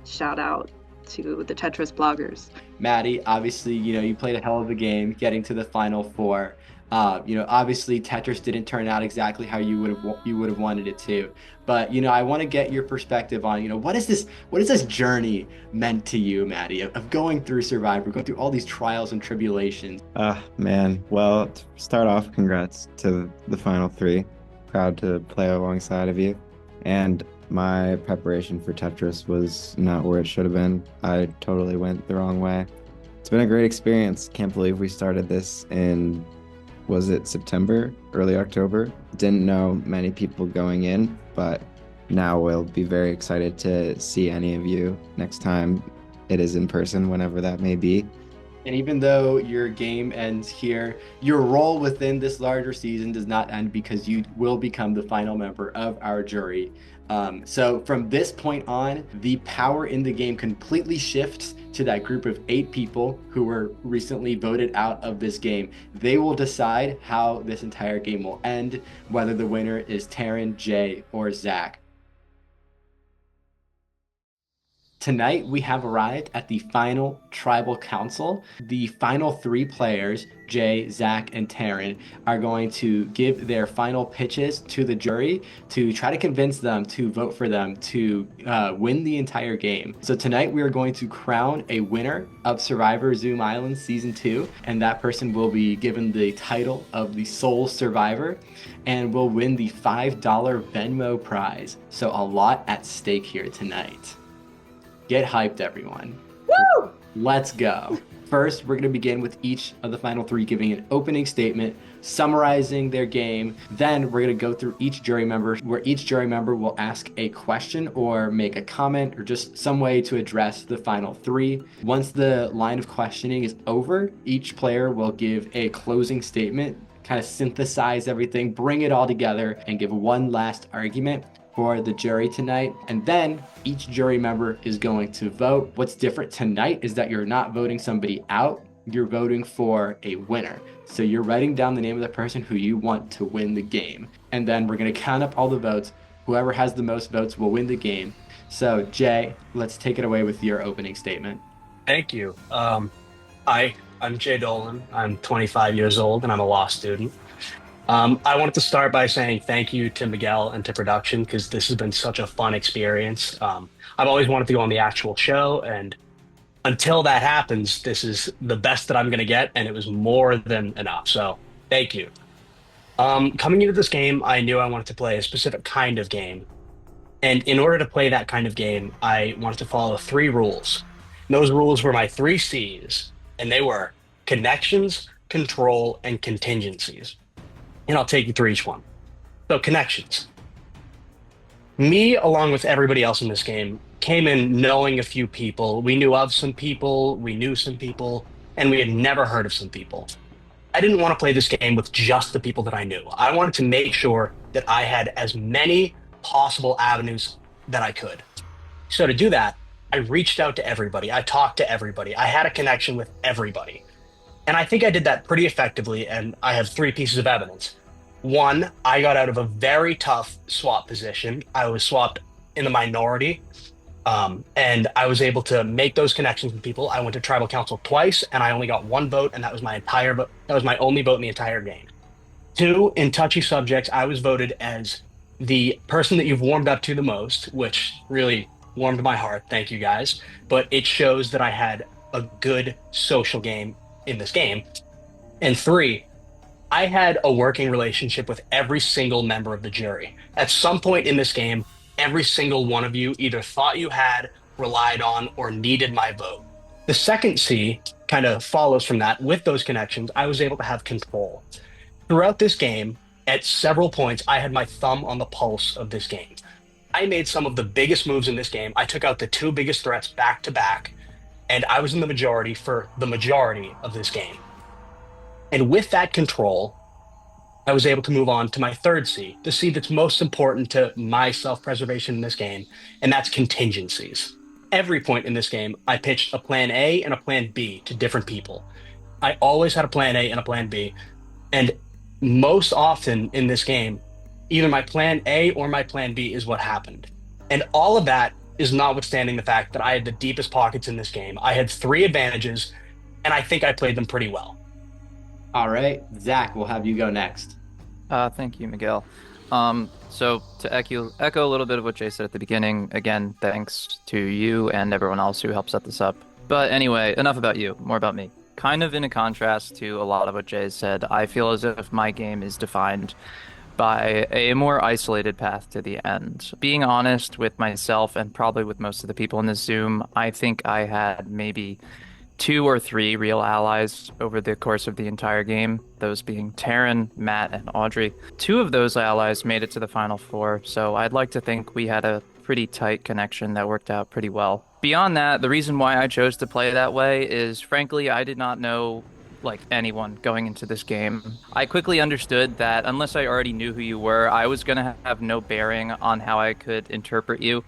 shout out to the Tetris bloggers. Maddie, obviously, you played a hell of a game getting to the final four. Obviously Tetris didn't turn out exactly how you would have wanted it to. But, I want to get your perspective on, what is this journey meant to you, Maddie, of going through Survivor, going through all these trials and tribulations? Man. Well, to start off, congrats to the final three. Proud to play alongside of you. And my preparation for Tetris was not where it should have been. I totally went the wrong way. It's been a great experience. Can't believe we started this in, was it September, early October? Didn't know many people going in, but now we'll be very excited to see any of you next time it is in person, whenever that may be. And even though your game ends here, your role within this larger season does not end, because you will become the final member of our jury. So from this point on, the power in the game completely shifts to that group of 8 people who were recently voted out of this game. They will decide how this entire game will end, whether the winner is Taryn, Jay, or Zach. Tonight, we have arrived at the final tribal council. The final 3 players, Jay, Zach, and Taryn, are going to give their final pitches to the jury to try to convince them to vote for them to win the entire game. So tonight, we are going to crown a winner of Survivor Zoom Island Season 2, and that person will be given the title of the sole survivor and will win the $5 Venmo prize. So a lot at stake here tonight. Get hyped, everyone. Woo! Let's go. First, we're going to begin with each of the final 3 giving an opening statement, summarizing their game. Then we're going to go through each jury member, where each jury member will ask a question or make a comment or just some way to address the final 3. Once the line of questioning is over, each player will give a closing statement, kind of synthesize everything, bring it all together, and give one last argument for the jury tonight. And then each jury member is going to vote. What's different tonight is that you're not voting somebody out, you're voting for a winner. So you're writing down the name of the person who you want to win the game. And then we're gonna count up all the votes. Whoever has the most votes will win the game. So Jay, let's take it away with your opening statement. Thank you. Hi, I'm Jay Dolan. I'm 25 years old and I'm a law student. I wanted to start by saying thank you to Miguel and to production, because this has been such a fun experience. I've always wanted to go on the actual show, and until that happens, this is the best that I'm going to get, and it was more than enough. So thank you. Coming into this game, I knew I wanted to play a specific kind of game. And in order to play that kind of game, I wanted to follow 3 rules. And those rules were my 3 C's, and they were connections, control, and contingencies. And I'll take you through each one. So connections. Me, along with everybody else in this game, came in knowing a few people. We knew of some people, we knew some people, and we had never heard of some people. I didn't want to play this game with just the people that I knew. I wanted to make sure that I had as many possible avenues that I could. So to do that, I reached out to everybody. I talked to everybody. I had a connection with everybody. And I think I did that pretty effectively, and I have 3 pieces of evidence. 1, I got out of a very tough swap position. I was swapped in the minority, and I was able to make those connections with people. I went to tribal council twice, and I only got 1 vote, and that was my entire vote. That was my only vote in the entire game. 2, in touchy subjects, I was voted as the person that you've warmed up to the most, which really warmed my heart. Thank you guys. But it shows that I had a good social game in this game. And 3, I had a working relationship with every single member of the jury. At some point in this game, every single one of you either thought you had, relied on, or needed my vote. The second C kind of follows from that. With those connections, I was able to have control. Throughout this game, at several points, I had my thumb on the pulse of this game. I made some of the biggest moves in this game. I took out the two biggest threats back to back, and I was in the majority for the majority of this game. And with that control, I was able to move on to my third C, the C that's most important to my self-preservation in this game, and that's contingencies. Every point in this game, I pitched a plan A and a plan B to different people. I always had a plan A and a plan B. And most often in this game, either my plan A or my plan B is what happened. And all of that is notwithstanding the fact that I had the deepest pockets in this game. I had 3 advantages, and I think I played them pretty well. All right, Zach, we'll have you go next. Thank you, Miguel. So to echo a little bit of what Jay said at the beginning, again, thanks to you and everyone else who helped set this up. But anyway, enough about you, more about me. Kind of in a contrast to a lot of what Jay said, I feel as if my game is defined by a more isolated path to the end. Being honest with myself and probably with most of the people in this Zoom, I think I had maybe 2 or 3 real allies over the course of the entire game, those being Taryn, Matt, and Audrey. 2 of those allies made it to the Final Four, so I'd like to think we had a pretty tight connection that worked out pretty well. Beyond that, the reason why I chose to play that way is, frankly, I did not know anyone going into this game. I quickly understood that unless I already knew who you were, I was going to have no bearing on how I could interpret you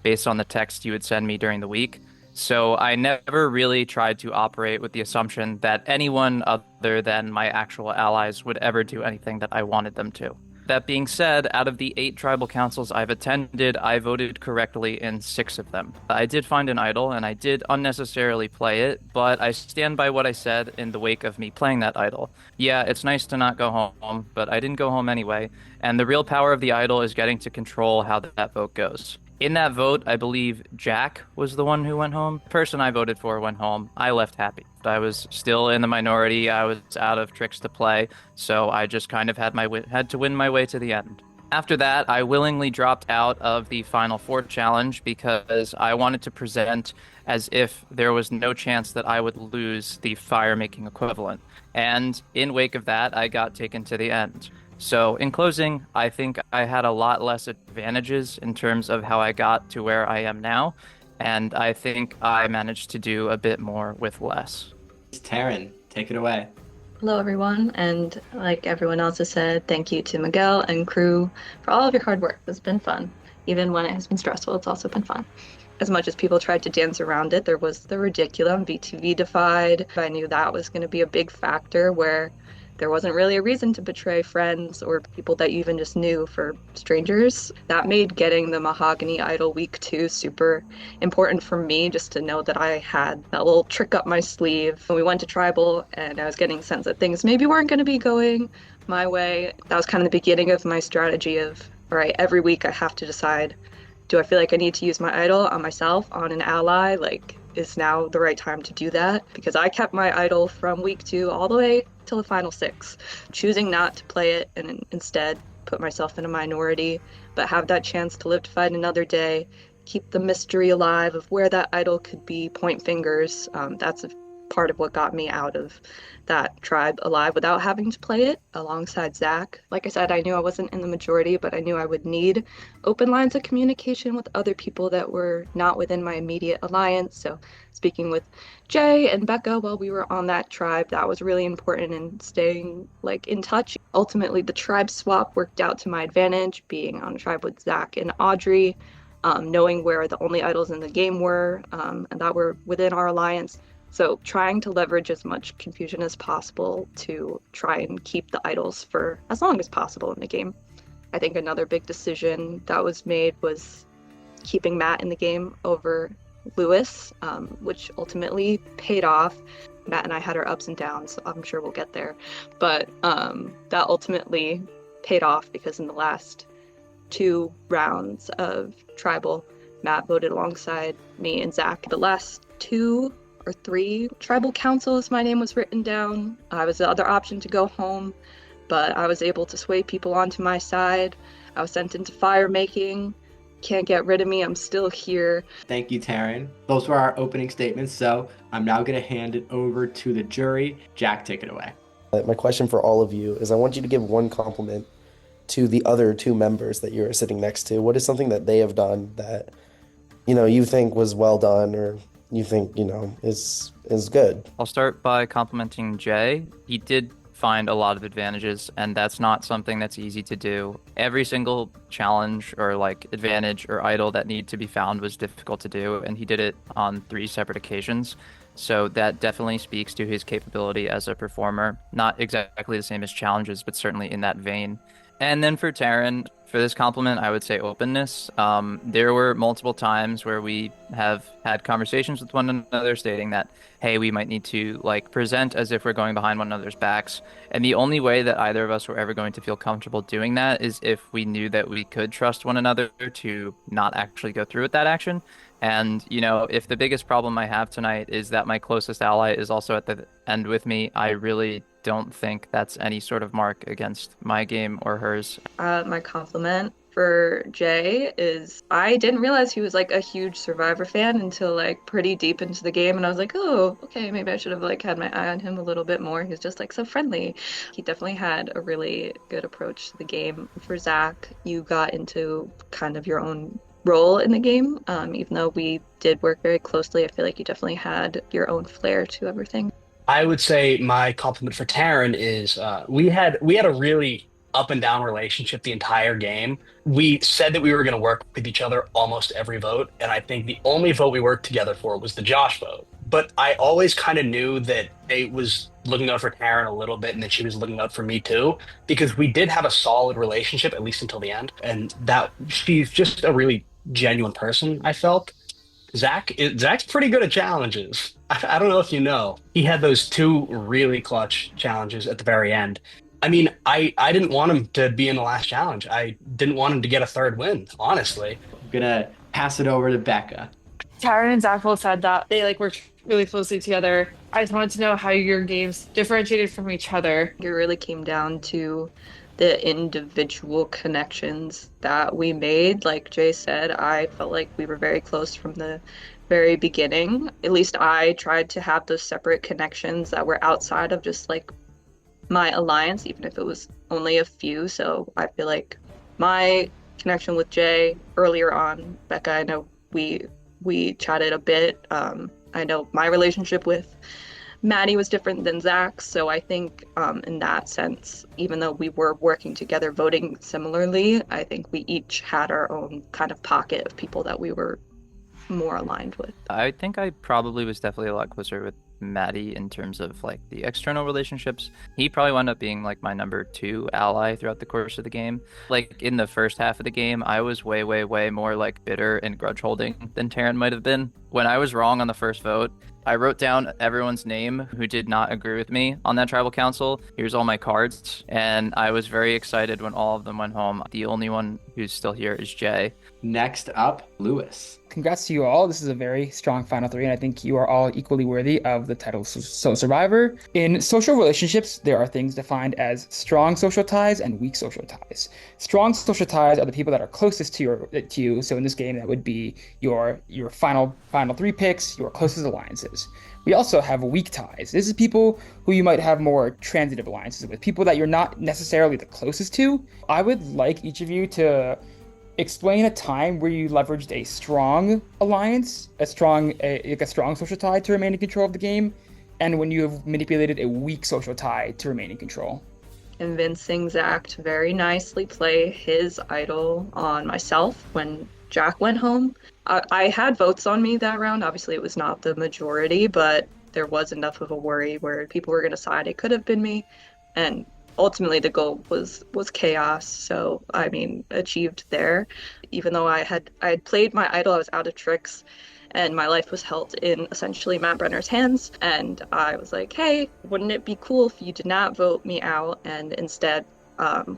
based on the text you would send me during the week. So I never really tried to operate with the assumption that anyone other than my actual allies would ever do anything that I wanted them to. That being said, out of the 8 tribal councils I've attended, I voted correctly in 6 of them. I did find an idol, and I did unnecessarily play it, but I stand by what I said in the wake of me playing that idol. Yeah, it's nice to not go home, but I didn't go home anyway, and the real power of the idol is getting to control how that vote goes. In that vote, I believe Jack was the one who went home. The person I voted for went home. I left happy. I was still in the minority. I was out of tricks to play, so I just kind of had to win my way to the end. After that, I willingly dropped out of the Final Four challenge because I wanted to present as if there was no chance that I would lose the fire-making equivalent. And in wake of that, I got taken to the end. So in closing, I think I had a lot less advantages in terms of how I got to where I am now, and I think I managed to do a bit more with less. Taryn, take it away. Hello, everyone, and like everyone else has said, thank you to Miguel and crew for all of your hard work. It's been fun. Even when it has been stressful, it's also been fun. As much as people tried to dance around it, there was the Ridiculum, V2V Defied. I knew that was going to be a big factor where there wasn't really a reason to betray friends or people that you even just knew for strangers. That made getting the Mahogany Idol week 2 super important for me, just to know that I had that little trick up my sleeve. When we went to Tribal and I was getting a sense that things maybe weren't going to be going my way, that was kind of the beginning of my strategy of, all right, every week I have to decide, do I feel like I need to use my idol on myself, on an ally? Is now the right time to do that? Because I kept my idol from week 2 all the way till the final 6, choosing not to play it and instead put myself in a minority, but have that chance to live to fight another day, keep the mystery alive of where that idol could be, point fingers. That's a part of what got me out of that tribe alive without having to play it alongside Zach. Like I said, I knew I wasn't in the majority, but I knew I would need open lines of communication with other people that were not within my immediate alliance. So speaking with Jay and Becca while we were on that tribe, that was really important, in staying in touch. Ultimately, the tribe swap worked out to my advantage, being on a tribe with Zach and Audrey, knowing where the only idols in the game were, and that were within our alliance. So trying to leverage as much confusion as possible to try and keep the idols for as long as possible in the game. I think another big decision that was made was keeping Matt in the game over Lewis, which ultimately paid off. Matt and I had our ups and downs, so I'm sure we'll get there. But that ultimately paid off because in the last 2 rounds of Tribal, Matt voted alongside me and Zach. The last 2 or 3 tribal councils, my name was written down. I was the other option to go home, but I was able to sway people onto my side. I was sent into fire making. Can't get rid of me, I'm still here. Thank you, Taryn. Those were our opening statements, so I'm now going to hand it over to the jury. Jack, take it away. My question for all of you is I want you to give one compliment to the other two members that you're sitting next to? What is something that they have done that, you think was well done, or you think, is good? I'll start by complimenting Jay. He did find a lot of advantages, and that's not something that's easy to do. Every single challenge or like advantage or idol that needed to be found was difficult to do, and he did it on 3 separate occasions. So that definitely speaks to his capability as a performer. Not exactly the same as challenges, but certainly in that vein. And then for Taryn, for this compliment, I would say openness. There were multiple times where we have had conversations with one another stating that, hey, we might need to like present as if we're going behind one another's backs. And the only way that either of us were ever going to feel comfortable doing that is if we knew that we could trust one another to not actually go through with that action. And, if the biggest problem I have tonight is that my closest ally is also at the end with me, I really don't think that's any sort of mark against my game or hers. My compliment for Jay is I didn't realize he was like a huge Survivor fan until like pretty deep into the game, and I was like, oh, okay, maybe I should have like had my eye on him a little bit more. He was just like so friendly. He definitely had a really good approach to the game. For Zach, you got into kind of your own role in the game. Even though we did work very closely, I feel like you definitely had your own flair to everything. I would say my compliment for Taryn is we had a really up and down relationship the entire game. We said that we were going to work with each other almost every vote, and I think the only vote we worked together for was the Josh vote. But I always kind of knew that it was looking out for Taryn a little bit and that she was looking out for me too, because we did have a solid relationship, at least until the end. And that she's just a really genuine person, I felt. Zach's pretty good at challenges. I don't know if you know. He had those 2 really clutch challenges at the very end. I mean, I didn't want him to be in the last challenge. I didn't want him to get a 3rd win, honestly. I'm gonna pass it over to Becca. Taryn and Zach both said that they like worked really closely together. I just wanted to know how your games differentiated from each other. It really came down to the individual connections that we made. Like Jay said, I felt like we were very close from the very beginning. At least I tried to have those separate connections that were outside of just like my alliance, even if it was only a few. So I feel like my connection with Jay earlier on, Becca, I know we chatted a bit. I know my relationship with Maddie was different than Zach's, so I think in that sense, even though we were working together, voting similarly, I think we each had our own kind of pocket of people that we were more aligned with. I think I probably was definitely a lot closer with Maddie in terms of like the external relationships. He probably wound up being like my number 2 ally throughout the course of the game. Like in the first half of the game, I was way more like bitter and grudge holding than Taryn might have been. When I was wrong on the first vote, I wrote down everyone's name who did not agree with me on that tribal council. Here's all my cards. And I was very excited when all of them went home. The only one who's still here is Jay. Next up, Lewis. Congrats to you all. This is a very strong final 3, and I think you are all equally worthy of the title Solo Survivor. In social relationships, there are things defined as strong social ties and weak social ties. Strong social ties are the people that are closest to you. So in this game, that would be your final 3 picks, your closest alliances. We also have weak ties. This is people who you might have more transitive alliances with, people that you're not necessarily the closest to. I would like each of you to explain a time where you leveraged a strong alliance, a strong social tie to remain in control of the game, and when you have manipulated a weak social tie to remain in control. Convincing Zach to very nicely play his idol on myself when Jack went home. I had votes on me that round. Obviously, it was not the majority, but there was enough of a worry where people were going to side it could have been me, and ultimately the goal was chaos. So I mean, achieved there. Even though I had played my idol, I was out of tricks, and my life was held in essentially Matt Brenner's hands. And I was like, hey, wouldn't it be cool if you did not vote me out, and instead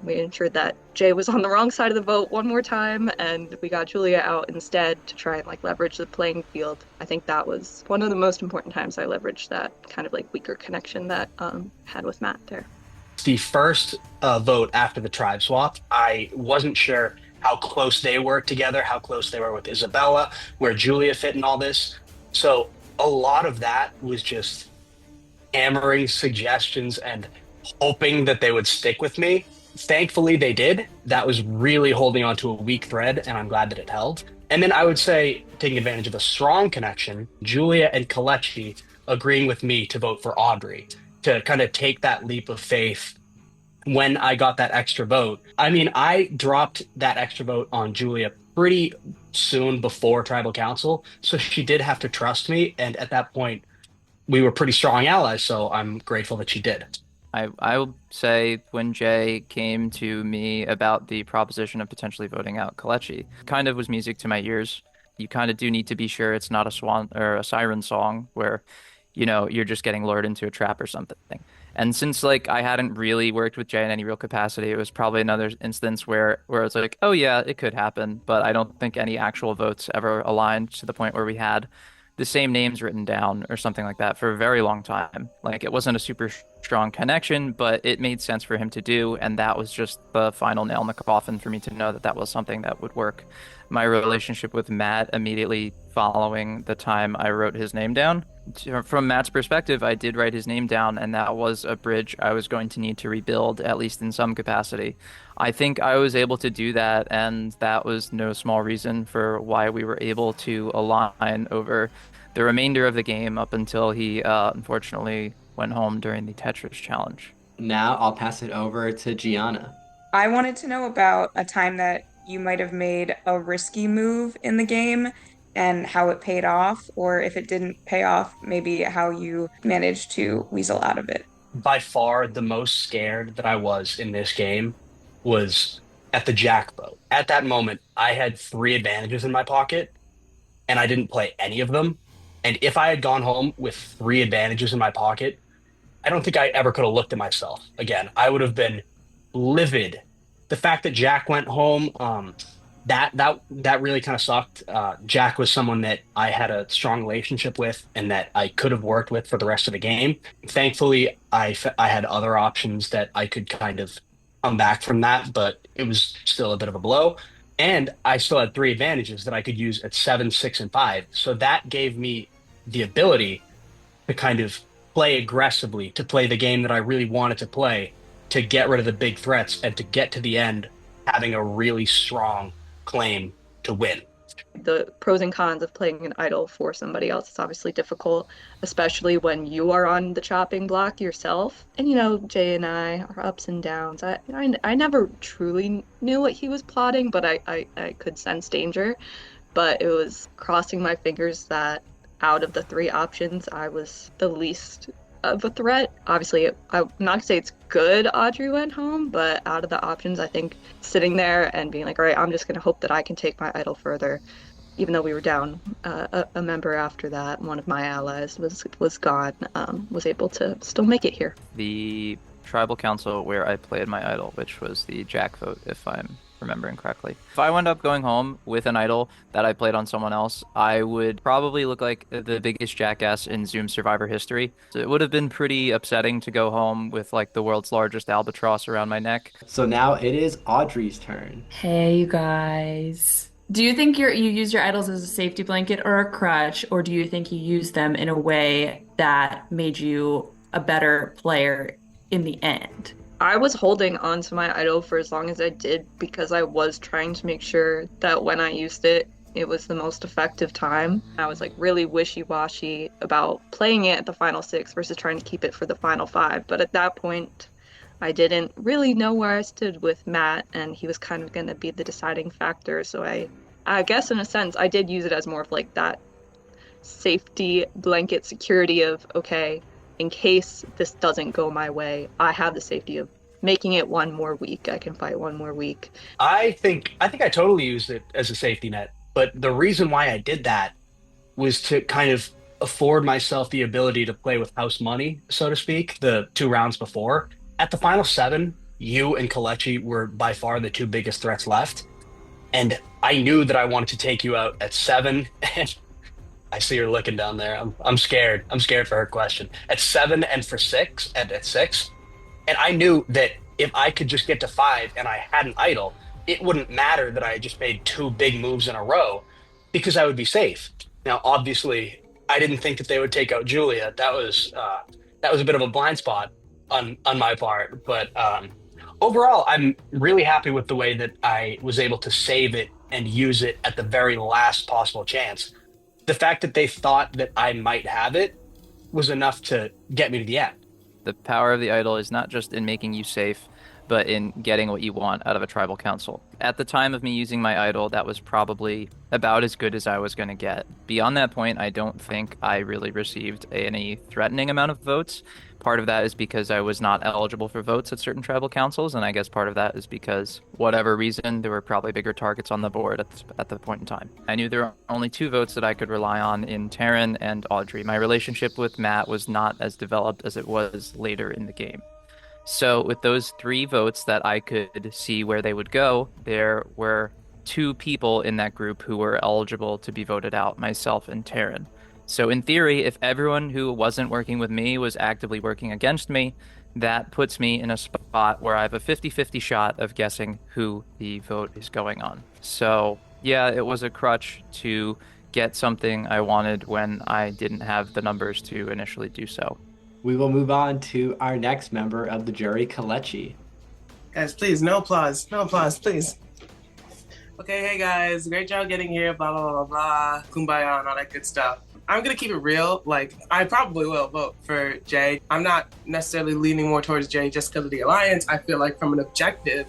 we ensured that Jay was on the wrong side of the vote one more time, and we got Julia out instead to try and like leverage the playing field. I think that was one of the most important times I leveraged that kind of like weaker connection that had with Matt there. The first vote after the tribe swap, I wasn't sure how close they were together, how close they were with Isabella, where Julia fit in all this. So a lot of that was just hammering suggestions and hoping that they would stick with me. Thankfully, they did. That was really holding on to a weak thread, and I'm glad that it held. And then I would say, taking advantage of a strong connection, Julia and Kalechi agreeing with me to vote for Audrey to kind of take that leap of faith when I got that extra vote. I mean, I dropped that extra vote on Julia pretty soon before Tribal Council, so she did have to trust me. And at that point, we were pretty strong allies, so I'm grateful that she did. I will say when Jay came to me about the proposition of potentially voting out Kalechi, kind of was music to my ears. You kind of do need to be sure it's not a swan or a siren song where, you're just getting lured into a trap or something. And since like I hadn't really worked with Jay in any real capacity, it was probably another instance where it's like, oh yeah, it could happen, but I don't think any actual votes ever aligned to the point where we had the same names written down or something like that for a very long time. Like it wasn't a super strong connection, but it made sense for him to do, and that was just the final nail in the coffin for me to know that that was something that would work. My relationship with Matt immediately following the time I wrote his name down. From Matt's perspective, I did write his name down, and that was a bridge I was going to need to rebuild, at least in some capacity. I think I was able to do that, and that was no small reason for why we were able to align over the remainder of the game up until he unfortunately went home during the Tetris challenge. Now I'll pass it over to Gianna. I wanted to know about a time that you might have made a risky move in the game and how it paid off, or if it didn't pay off, maybe how you managed to weasel out of it. By far, the most scared that I was in this game was at the jack boat. At that moment, I had 3 advantages in my pocket, and I didn't play any of them. And if I had gone home with 3 advantages in my pocket, I don't think I ever could have looked at myself again. I would have been livid. The fact that Jack went home, that really kind of sucked. Jack was someone that I had a strong relationship with and that I could have worked with for the rest of the game. Thankfully, I had other options that I could kind of come back from that, but it was still a bit of a blow. And I still had 3 advantages that I could use at 7, 6, and 5. So that gave me the ability to kind of play aggressively, to play the game that I really wanted to play, to get rid of the big threats, and to get to the end having a really strong claim to win. The pros and cons of playing an idol for somebody else is obviously difficult, especially when you are on the chopping block yourself. And Jay and I, our ups and downs. I never truly knew what he was plotting, but I could sense danger. But it was crossing my fingers that out of the 3 options, I was the least of a threat. Obviously, I'm not gonna say it's good Audrey went home, but out of the options, I think sitting there and being like, all right, I'm just gonna hope that I can take my idol further. Even though we were down a member after that, one of my allies was gone, was able to still make it here. The tribal council where I played my idol, which was the Jack vote, if I'm remembering correctly. If I wound up going home with an idol that I played on someone else, I would probably look like the biggest jackass in Zoom Survivor history. So it would have been pretty upsetting to go home with like the world's largest albatross around my neck. So now it is Audrey's turn. Hey, you guys. Do you think you use your idols as a safety blanket or a crutch, or do you think you use them in a way that made you a better player in the end? I was holding on to my idol for as long as I did because I was trying to make sure that when I used it, it was the most effective time. I was like really wishy-washy about playing it at the final 6 versus trying to keep it for the final 5. But at that point, I didn't really know where I stood with Matt, and he was kind of going to be the deciding factor. So I guess in a sense, I did use it as more of like that safety blanket security of, okay, in case this doesn't go my way, I have the safety of making it one more week. I can fight one more week. I think I totally used it as a safety net, but the reason why I did that was to kind of afford myself the ability to play with house money, so to speak, the 2 rounds before. At the final 7, you and Kalechi were by far the 2 biggest threats left. And I knew that I wanted to take you out at 7. And I see her looking down there. I'm scared. I'm scared for her question. At 7 and for 6, and at 6. And I knew that if I could just get to 5 and I had an idol, it wouldn't matter that I had just made 2 big moves in a row because I would be safe. Now, obviously, I didn't think that they would take out Julia. That was a bit of a blind spot on my part. But Overall, I'm really happy with the way that I was able to save it and use it at the very last possible chance. The fact that they thought that I might have it was enough to get me to the end. The power of the idol is not just in making you safe, but in getting what you want out of a tribal council. At the time of me using my idol, that was probably about as good as I was going to get. Beyond that point, I don't think I really received any threatening amount of votes. Part of that is because I was not eligible for votes at certain tribal councils, and I guess part of that is because, whatever reason, there were probably bigger targets on the board at the point in time. I knew there were only two votes that I could rely on in Taryn and Audrey. My relationship with Matt was not as developed as it was later in the game. So with those three votes that I could see where they would go, there were two people in that group who were eligible to be voted out, myself and Taryn. So in theory, if everyone who wasn't working with me was actively working against me, that puts me in a spot where I have a 50-50 shot of guessing who the vote is going on. So yeah, it was a crutch to get something I wanted when I didn't have the numbers to initially do so. We will move on to our next member of the jury, Kalechi. Guys, please, no applause, please. Okay, hey guys, great job getting here, blah, blah, blah, blah, kumbaya and all that good stuff. I'm gonna keep it real, I probably will vote for Jay. I'm not necessarily leaning more towards Jay just because of the alliance. I feel like from an objective,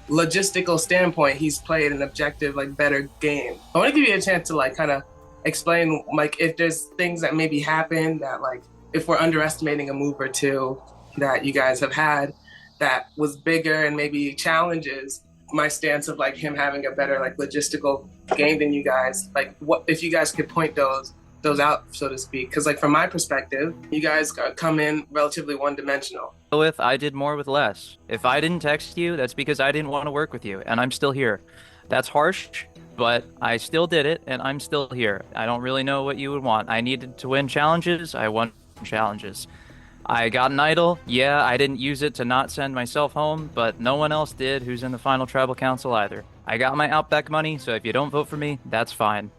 logistical standpoint, he's played an objective, better game. I wanna give you a chance to kind of explain, if there's things that maybe happen that if we're underestimating a move or two that you guys have had that was bigger and maybe challenges my stance of him having a better logistical game than you guys, what if you guys could point those out, so to speak, because from my perspective, you guys come in relatively one-dimensional. I did more with less. If I didn't text you, that's because I didn't want to work with you, and I'm still here. That's harsh, but I still did it, and I'm still here. I don't really know what you would want. I needed to win challenges. I won challenges. I got an idol. Yeah, I didn't use it to not send myself home, but no one else did who's in the final tribal council either. I got my Outback money, so if you don't vote for me, that's fine.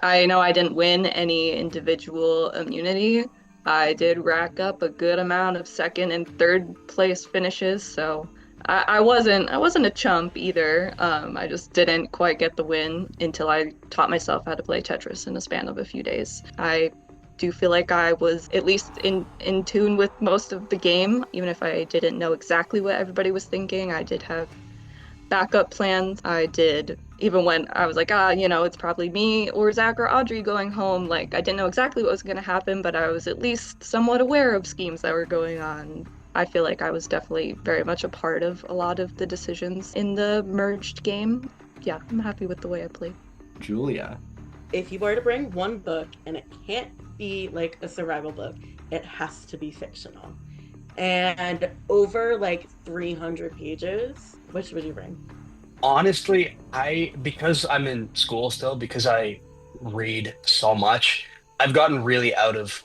I know I didn't win any individual immunity. I did rack up a good amount of second and third place finishes, so I wasn't a chump either. I just didn't quite get the win until I taught myself how to play Tetris in a span of a few days. I do feel like I was at least in tune with most of the game, even if I didn't know exactly what everybody was thinking. I did have backup plans. I did, even when I was it's probably me or Zach or Audrey going home. I didn't know exactly what was going to happen, but I was at least somewhat aware of schemes that were going on. I feel like I was definitely very much a part of a lot of the decisions in the merged game. Yeah, I'm happy with the way I played. Julia. If you were to bring one book, and it can't be a survival book, it has to be fictional. And over 300 pages, which would you bring? Honestly, because I'm in school still, because I read so much, I've gotten really out of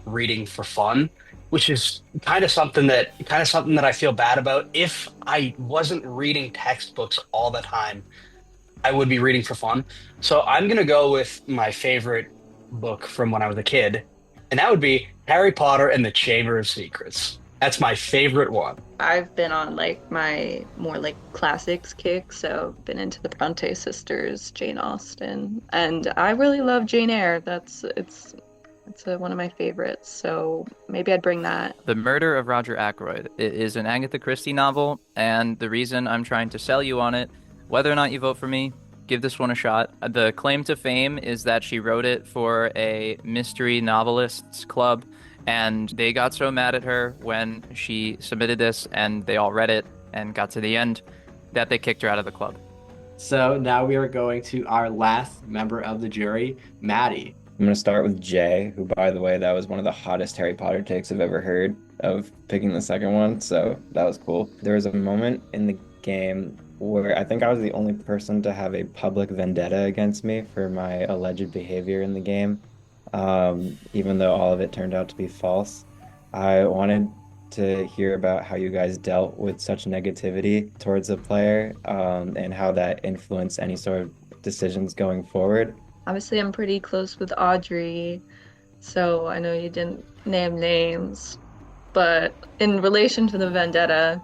reading for fun, which is kind of something that I feel bad about. If I wasn't reading textbooks all the time, I would be reading for fun. So I'm gonna go with my favorite book from when I was a kid, and that would be Harry Potter and the Chamber of Secrets. That's my favorite one. I've been on my more classics kick, so been into the Bronte sisters, Jane Austen, and I really love Jane Eyre. It's one of my favorites, so maybe I'd bring that. The Murder of Roger Ackroyd. It is an Agatha Christie novel, and the reason I'm trying to sell you on it, whether or not you vote for me, give this one a shot. The claim to fame is that she wrote it for a mystery novelists club, and they got so mad at her when she submitted this and they all read it and got to the end that they kicked her out of the club. So now we are going to our last member of the jury, Maddie. I'm going to start with Jay, who, by the way, that was one of the hottest Harry Potter takes I've ever heard of picking the second one, so that was cool. There was a moment in the game where I think I was the only person to have a public vendetta against me for my alleged behavior in the game, even though all of it turned out to be false. I wanted to hear about how you guys dealt with such negativity towards a player, and how that influenced any sort of decisions going forward. Obviously, I'm pretty close with Audrey, so I know you didn't name names, but in relation to the vendetta,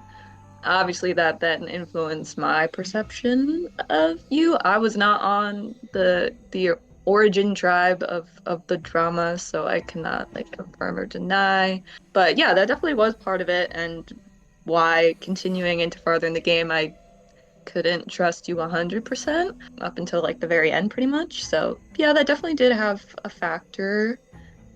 obviously that then influenced my perception of you. I was not on the origin tribe of the drama, so I cannot like confirm or deny. But yeah, that definitely was part of it, and why continuing into farther in the game, I couldn't trust you 100% up until like the very end, pretty much. So yeah, that definitely did have a factor.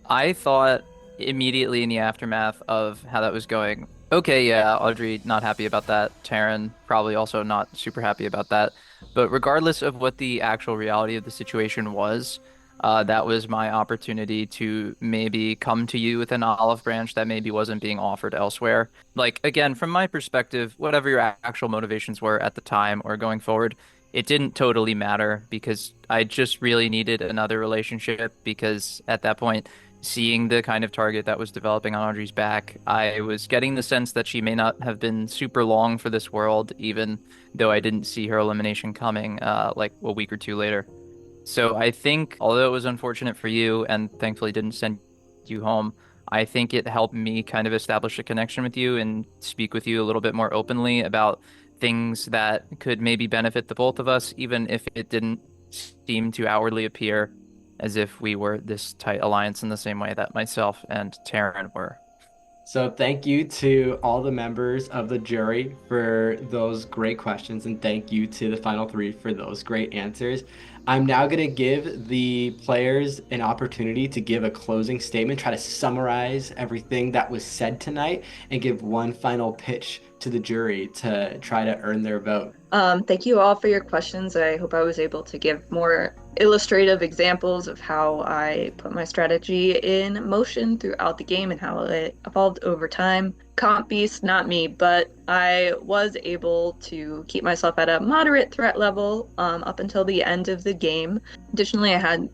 I thought immediately in the aftermath of how that was going, okay, yeah, Audrey not happy about that. Taryn probably also not super happy about that. But regardless of what the actual reality of the situation was, that was my opportunity to maybe come to you with an olive branch that maybe wasn't being offered elsewhere. Like, again, from my perspective, whatever your actual motivations were at the time or going forward, it didn't totally matter because I just really needed another relationship because at that point, seeing the kind of target that was developing on Audrey's back, I was getting the sense that she may not have been super long for this world, even though I didn't see her elimination coming like a week or two later. So I think, although it was unfortunate for you and thankfully didn't send you home, I think it helped me kind of establish a connection with you and speak with you a little bit more openly about things that could maybe benefit the both of us, even if it didn't seem to outwardly appear as if we were this tight alliance in the same way that myself and Taryn were. So thank you to all the members of the jury for those great questions, and thank you to the final three for those great answers. I'm now going to give the players an opportunity to give a closing statement, try to summarize everything that was said tonight, and give one final pitch to the jury to try to earn their vote. Thank you all for your questions. I hope I was able to give more illustrative examples of how I put my strategy in motion throughout the game and how it evolved over time. Comp Beast, not me, but I was able to keep myself at a moderate threat level up until the end of the game. Additionally, I had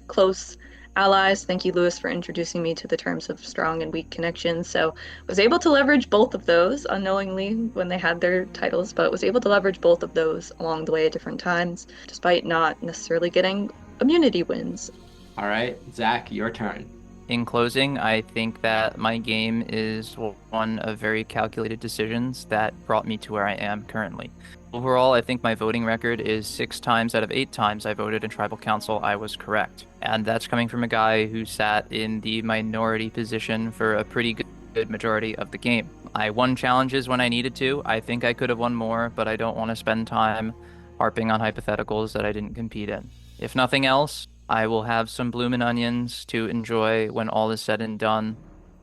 close allies. Thank you, Lewis, for introducing me to the terms of strong and weak connections. So was able to leverage both of those unknowingly when they had their titles, but was able to leverage both of those along the way at different times, despite not necessarily getting immunity wins. All right, Zach, your turn. In closing, I think that my game is one of very calculated decisions that brought me to where I am currently. Overall, I think my voting record is 6 times out of 8 times I voted in tribal council, I was correct. And that's coming from a guy who sat in the minority position for a pretty good majority of the game. I won challenges when I needed to. I think I could have won more, but I don't want to spend time harping on hypotheticals that I didn't compete in. If nothing else, I will have some bloomin' onions to enjoy when all is said and done.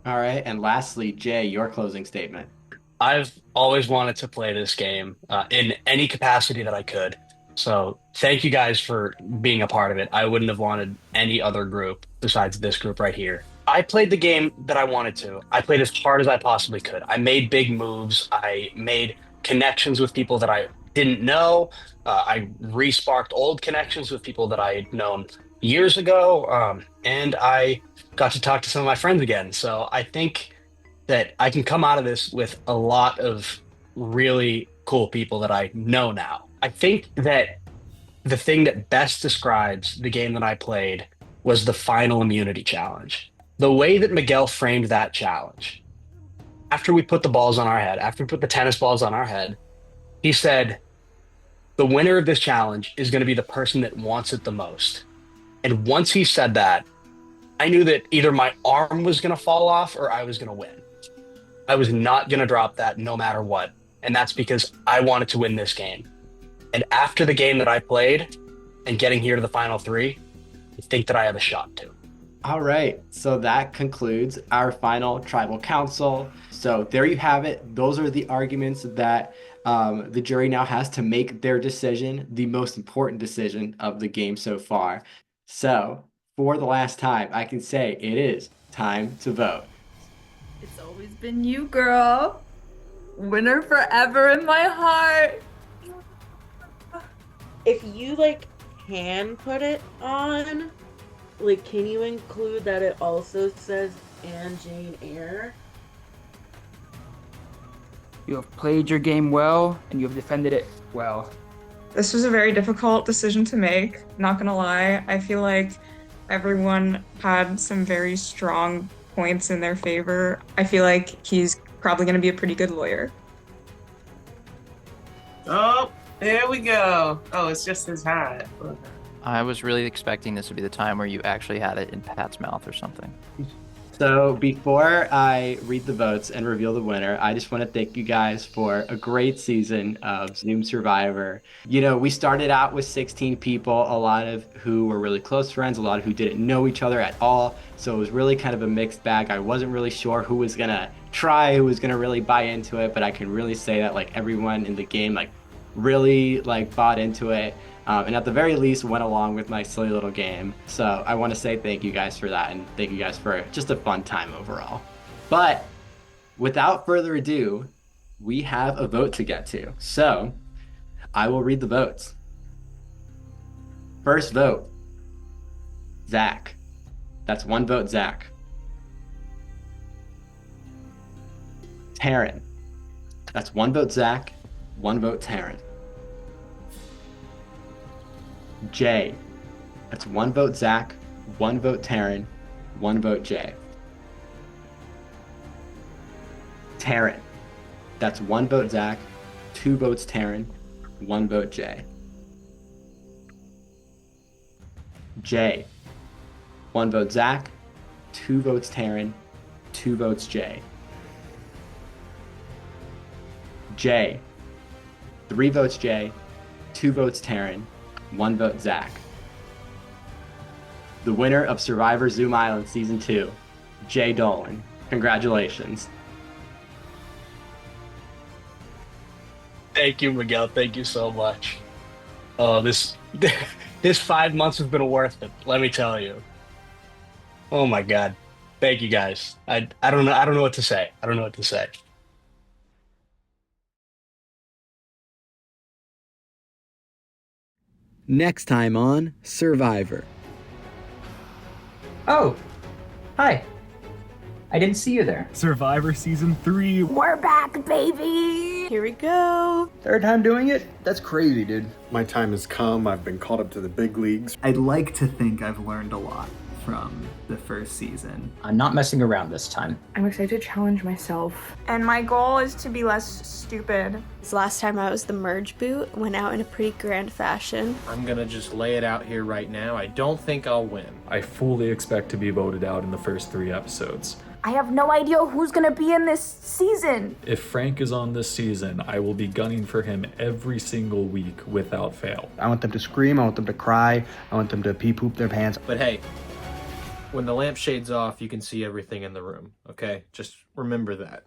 All right, and lastly, Jay, your closing statement. I've always wanted to play this game in any capacity that I could. So thank you guys for being a part of it. I wouldn't have wanted any other group besides this group right here. I played the game that I wanted to. I played as hard as I possibly could. I made big moves. I made connections with people that I didn't know. I re-sparked old connections with people that I had known years ago. And I got to talk to some of my friends again. So I think that I can come out of this with a lot of really cool people that I know now. I think that the thing that best describes the game that I played was the final immunity challenge. The way that Miguel framed that challenge, after we put the balls on our head, after we put the tennis balls on our head, he said, the winner of this challenge is going to be the person that wants it the most. And once he said that, I knew that either my arm was going to fall off or I was going to win. I was not going to drop that no matter what. And that's because I wanted to win this game. And after the game that I played and getting here to the final three, I think that I have a shot too. All right, so that concludes our final tribal council. So there you have it. Those are the arguments that the jury now has to make their decision, the most important decision of the game so far. So for the last time, I can say it is time to vote. It's always been you, girl. Winner forever in my heart. If you like can put it on, like, can you include that it also says and Jane Eyre? You have played your game well, and you have defended it well. This was a very difficult decision to make, not gonna lie. I feel like everyone had some very strong points in their favor. I feel like he's probably gonna be a pretty good lawyer. Oh, here we go. Oh, it's just his hat. I was really expecting this would be the time where you actually had it in Pat's mouth or something. So before I read the votes and reveal the winner, I just want to thank you guys for a great season of Zoom Survivor. You know, we started out with 16 people, a lot of who were really close friends, a lot of who didn't know each other at all. So it was really kind of a mixed bag. I wasn't really sure who was gonna try, who was gonna really buy into it, but I can really say that like everyone in the game like really like bought into it. And at the very least went along with my silly little game. So I want to say thank you guys for that, and thank you guys for just a fun time overall. But without further ado, we have a vote to get to. So I will read the votes. First vote, Zach. That's one vote, Zach. Taryn. That's one vote, Zach. One vote, Taryn. Jay. That's one vote, Zach. One vote, Taryn. One vote, Jay. Taryn. That's one vote, Zach. Two votes, Taryn. One vote, Jay. Jay. One vote, Zach. Two votes, Taryn. Two votes, Jay. Jay. Three votes, Jay. Two votes, Taryn. One vote, Zach. The winner of Survivor Zoom Island Season 2, Jay Dolan. Congratulations. Thank you, Miguel. Thank you so much. Oh, this 5 months has been worth it. Let me tell you. Oh my God. Thank you guys. I don't know. I don't know what to say. I don't know what to say. Next time on Survivor. Oh, hi. I didn't see you there. Survivor Season 3. We're back, baby! Here we go. Third time doing it? That's crazy, dude. My time has come. I've been called up to the big leagues. I'd like to think I've learned a lot from the first season. I'm not messing around this time. I'm excited to challenge myself. And my goal is to be less stupid. This last time I was the merge boot, went out in a pretty grand fashion. I'm gonna just lay it out here right now. I don't think I'll win. I fully expect to be voted out in the first 3 episodes. I have no idea who's gonna be in this season. If Frank is on this season, I will be gunning for him every single week without fail. I want them to scream, I want them to cry, I want them to pee-poop their pants. But hey, when the lampshade's off, you can see everything in the room, okay? Just remember that.